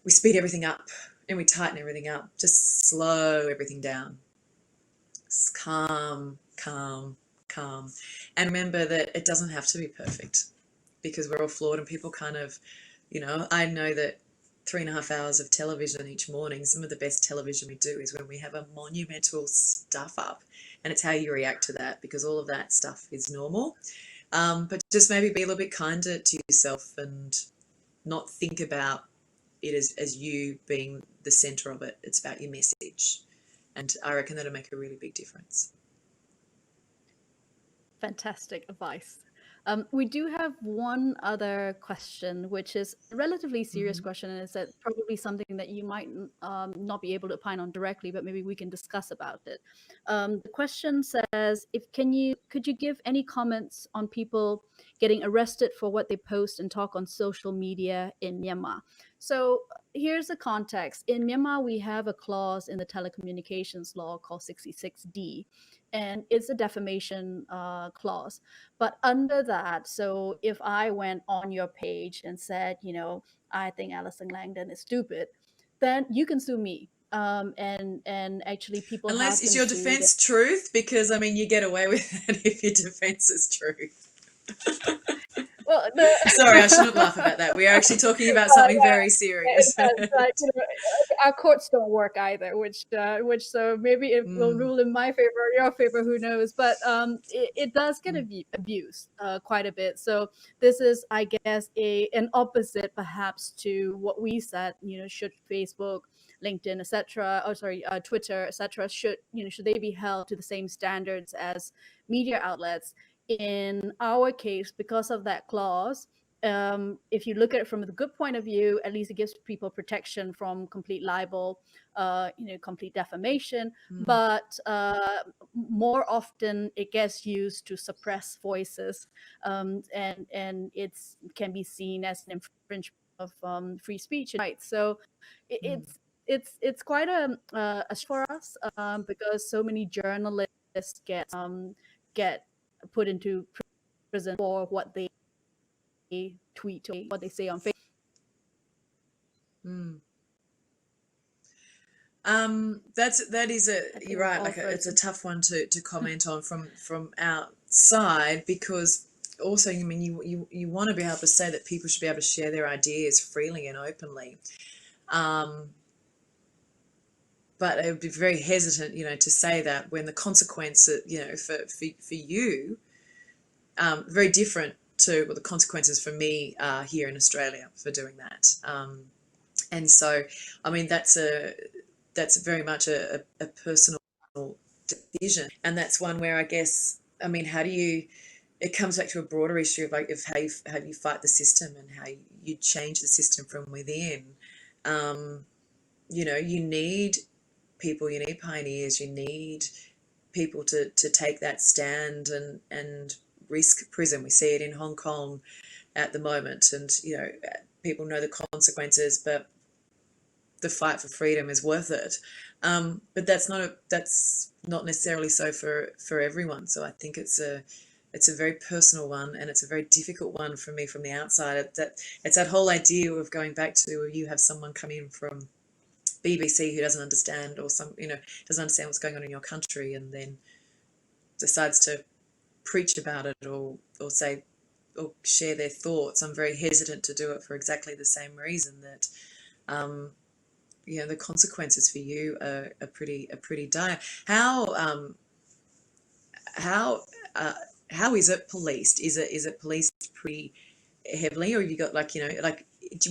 we speed everything up and we tighten everything up. Just slow everything down. Just calm. And remember that it doesn't have to be perfect, because we're all flawed, and people kind of, I know that 3.5 hours of television each morning, some of the best television we do is when we have a monumental stuff up, and it's how you react to that, because all of that stuff is normal. But just maybe be a little bit kinder to yourself, and not think about it as you being the center of it. It's about your message, and I reckon that'll make a really big difference. Fantastic advice. We do have one other question, which is a relatively serious Mhm. question, and it's probably something that you might not be able to opine on directly, but maybe we can discuss about it. The question says, could you give any comments on people getting arrested for what they post and talk on social media in Myanmar? So here's the context. In Myanmar, we have a clause in the telecommunications law called 66D, and it's a defamation clause. But under that, so if I went on your page and said, I think Allison Langdon is stupid, then you can sue me. And actually, people Unless have is been your sued. defense truth, because I mean you get away with it if your defense is truth. Well, Sorry, I shouldn't laugh about that. We are actually talking about well, something very serious. like, our courts don't work either, which so maybe it will Mm, rule in my favor or your favor, who knows? But it does get mm, abused quite a bit. So this is, I guess, an opposite perhaps to what we said. Should Facebook, LinkedIn, etc., oh sorry, Twitter, etc., should they be held to the same standards as media outlets? In our case, because of that clause, if you look at it from the good point of view, at least it gives people protection from complete libel, complete defamation. mm, But more often, it gets used to suppress voices, and it's can be seen as an infringement of free speech rights. So it, mm, it's quite a for us, because so many journalists get put into prison for what they tweet or what they say on Facebook. mm. That is a, I think you're we've right. all Like it's a frozen. tough one to comment on from outside, because also, I mean, you want to be able to say that people should be able to share their ideas freely and openly. Um, but I would be very hesitant, to say that when the consequences, for you, very different to what the consequences for me are here in Australia for doing that. And so, I mean, that's very much a personal decision, and that's one where I guess, I mean, how do you? It comes back to a broader issue of like, of how you fight the system and how you change the system from within. Um, you need people, you need pioneers, you need people to take that stand and risk prison. We see it in Hong Kong at the moment, and people know the consequences, but the fight for freedom is worth it. But that's not necessarily so for everyone. So I think it's a very personal one, and it's a very difficult one for me from the outside. It's that whole idea of going back to, you have someone come in from BBC who doesn't understand, or doesn't understand what's going on in your country, and then decides to preach about it, or say, or share their thoughts. I'm very hesitant to do it for exactly the same reason, that the consequences for you are pretty dire. How uh, how is it policed? Is it policed pretty heavily, or have you got, like,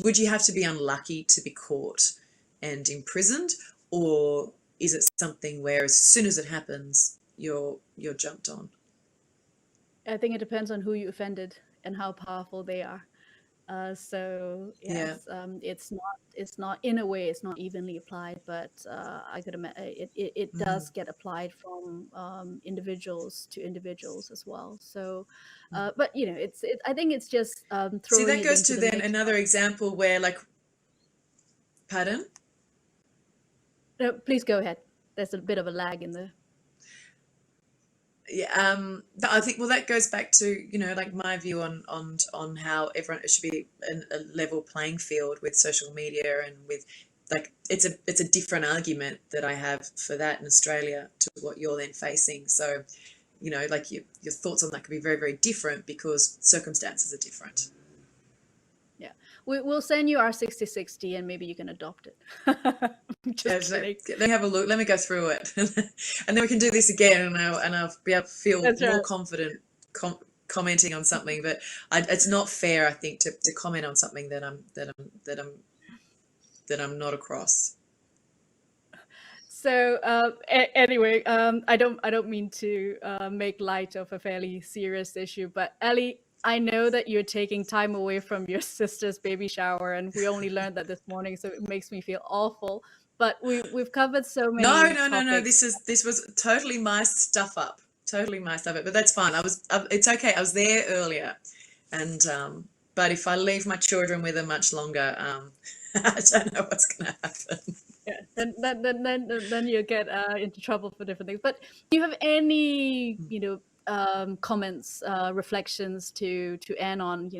would you have to be unlucky to be caught and imprisoned, or is it something where as soon as it happens you're jumped on? I think it depends on who you offended and how powerful they are. So Yeah. yes, it's not in a way, it's not evenly applied, but I could imagine it Mm. does get applied from individuals to individuals as well. So, Mm. but I think it's just See, throwing that it goes into to the then mix. another example where, like, pardon? No, please go ahead. There's a bit of a lag in the. Yeah, I think, well, that goes back to, like, my view on how everyone, it should be a level playing field with social media, and with, like, it's a different argument that I have for that in Australia to what you're then facing. So, like, your thoughts on that could be very, very different because circumstances are different. Yeah, we'll send you our 6060 and maybe you can adopt it. Just So kidding. let me have a look. Let me go through it, and then we can do this again, and I'll be able to feel That's more right. confident commenting on something. But it's not fair, I think, to comment on something that I'm not across. So anyway, I don't mean to make light of a fairly serious issue, but Ellie, I know that you're taking time away from your sister's baby shower, and we only learned that this morning, so it makes me feel awful. But we've covered so No, many no, no, no. topics. This was totally my stuff up. Totally my stuff up. But that's fine. It's okay. I was there earlier, and but if I leave my children with her much longer, I don't know what's going to happen. Yeah, then you get into trouble for different things. But do you have any, comments, reflections to end on?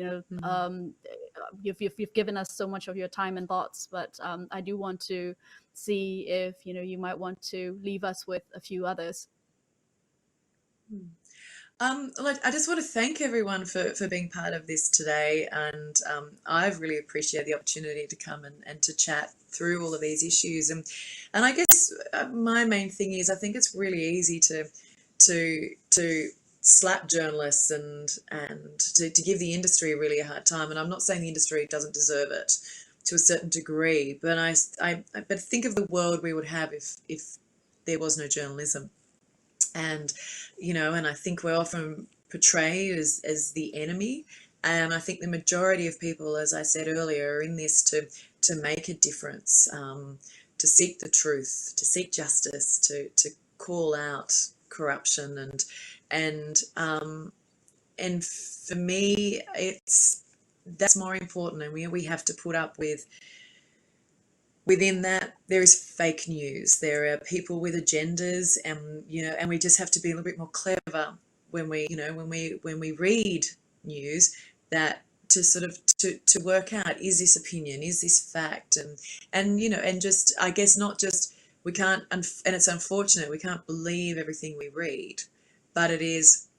You've given us so much of your time and thoughts, but I do want to see if you might want to leave us with a few others. Like, I just want to thank everyone for being part of this today, and I've really appreciated the opportunity to come and to chat through all of these issues. And I guess my main thing is I think it's really easy to slap journalists and to give the industry really a hard time. And I'm not saying the industry doesn't deserve it to a certain degree, but but think of the world we would have if there was no journalism. And and I think we're often portrayed as the enemy, and I think the majority of people, as I said earlier, are in this to make a difference, to seek the truth, to seek justice, to call out corruption, and for me that's more important. And we have to put up with, within that, there is fake news. There are people with agendas, and we just have to be a little bit more clever when we read news, that to sort of to work out, is this opinion, is this fact, and just, I guess, not just, we can't, and it's unfortunate, we can't believe everything we read, but it is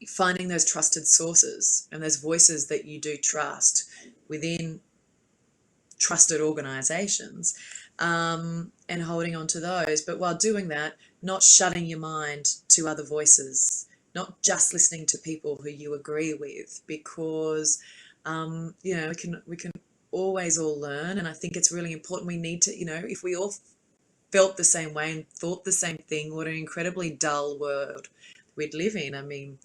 finding those trusted sources and those voices that you do trust within trusted organizations, and holding on to those, but while doing that, not shutting your mind to other voices, not just listening to people who you agree with, because we can always all learn. And I think it's really important. We need to, if we all felt the same way and thought the same thing, what an incredibly dull world we'd live in. I mean,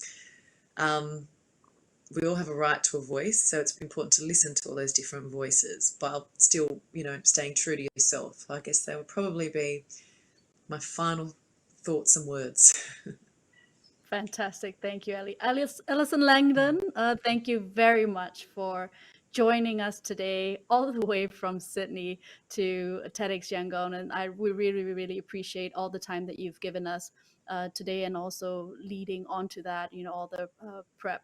we all have a right to a voice, so it's important to listen to all those different voices while still, staying true to yourself. I guess that would probably be my final thoughts and words. Fantastic. Thank you, Ellie. Allison Langdon, thank you very much for joining us today, all the way from Sydney to TEDxYangon. And we really, really appreciate all the time that you've given us today, and also leading on to that, all the prep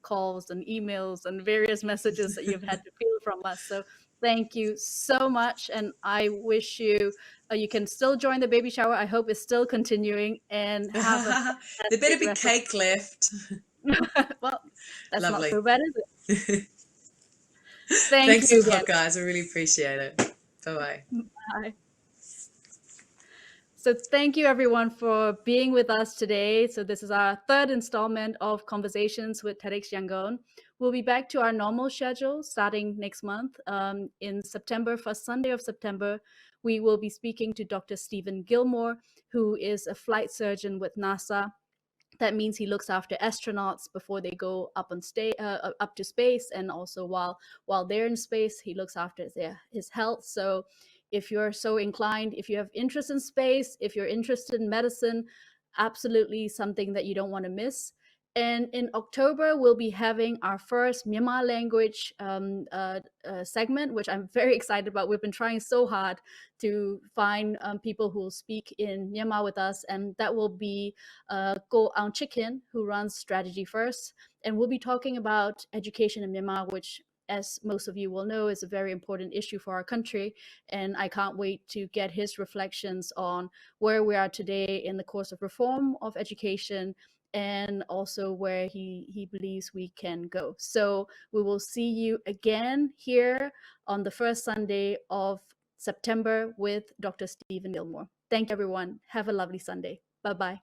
calls and emails and various messages that you've had to field from us. So thank you so much. And I wish you, you can still join the baby shower. I hope it's still continuing, and have a There better be cake left. well, that's Lovely. not so bad, is it? Thanks you a lot, again. guys. I really appreciate it. Bye-bye. Bye. So thank you, everyone, for being with us today. So this is our third installment of Conversations with TEDxYangon. We'll be back to our normal schedule starting next month. In September, first Sunday of September, we will be speaking to Dr. Stephen Gilmore, who is a flight surgeon with NASA. That means he looks after astronauts before they go up to space, and also while they're in space, he looks after his health. So if you're so inclined, if you have interest in space, if you're interested in medicine, absolutely something that you don't want to miss. And in October, we'll be having our first Myanmar language segment, which I'm very excited about. We've been trying so hard to find people who will speak in Myanmar with us, and that will be Go Aung Chikin, who runs Strategy First. And we'll be talking about education in Myanmar, which, as most of you will know, is a very important issue for our country. And I can't wait to get his reflections on where we are today in the course of reform of education, and also where he believes we can go. So we will see you again here on the first Sunday of September with Dr. Stephen Gilmore. Thank you, everyone. Have a lovely Sunday. Bye-bye.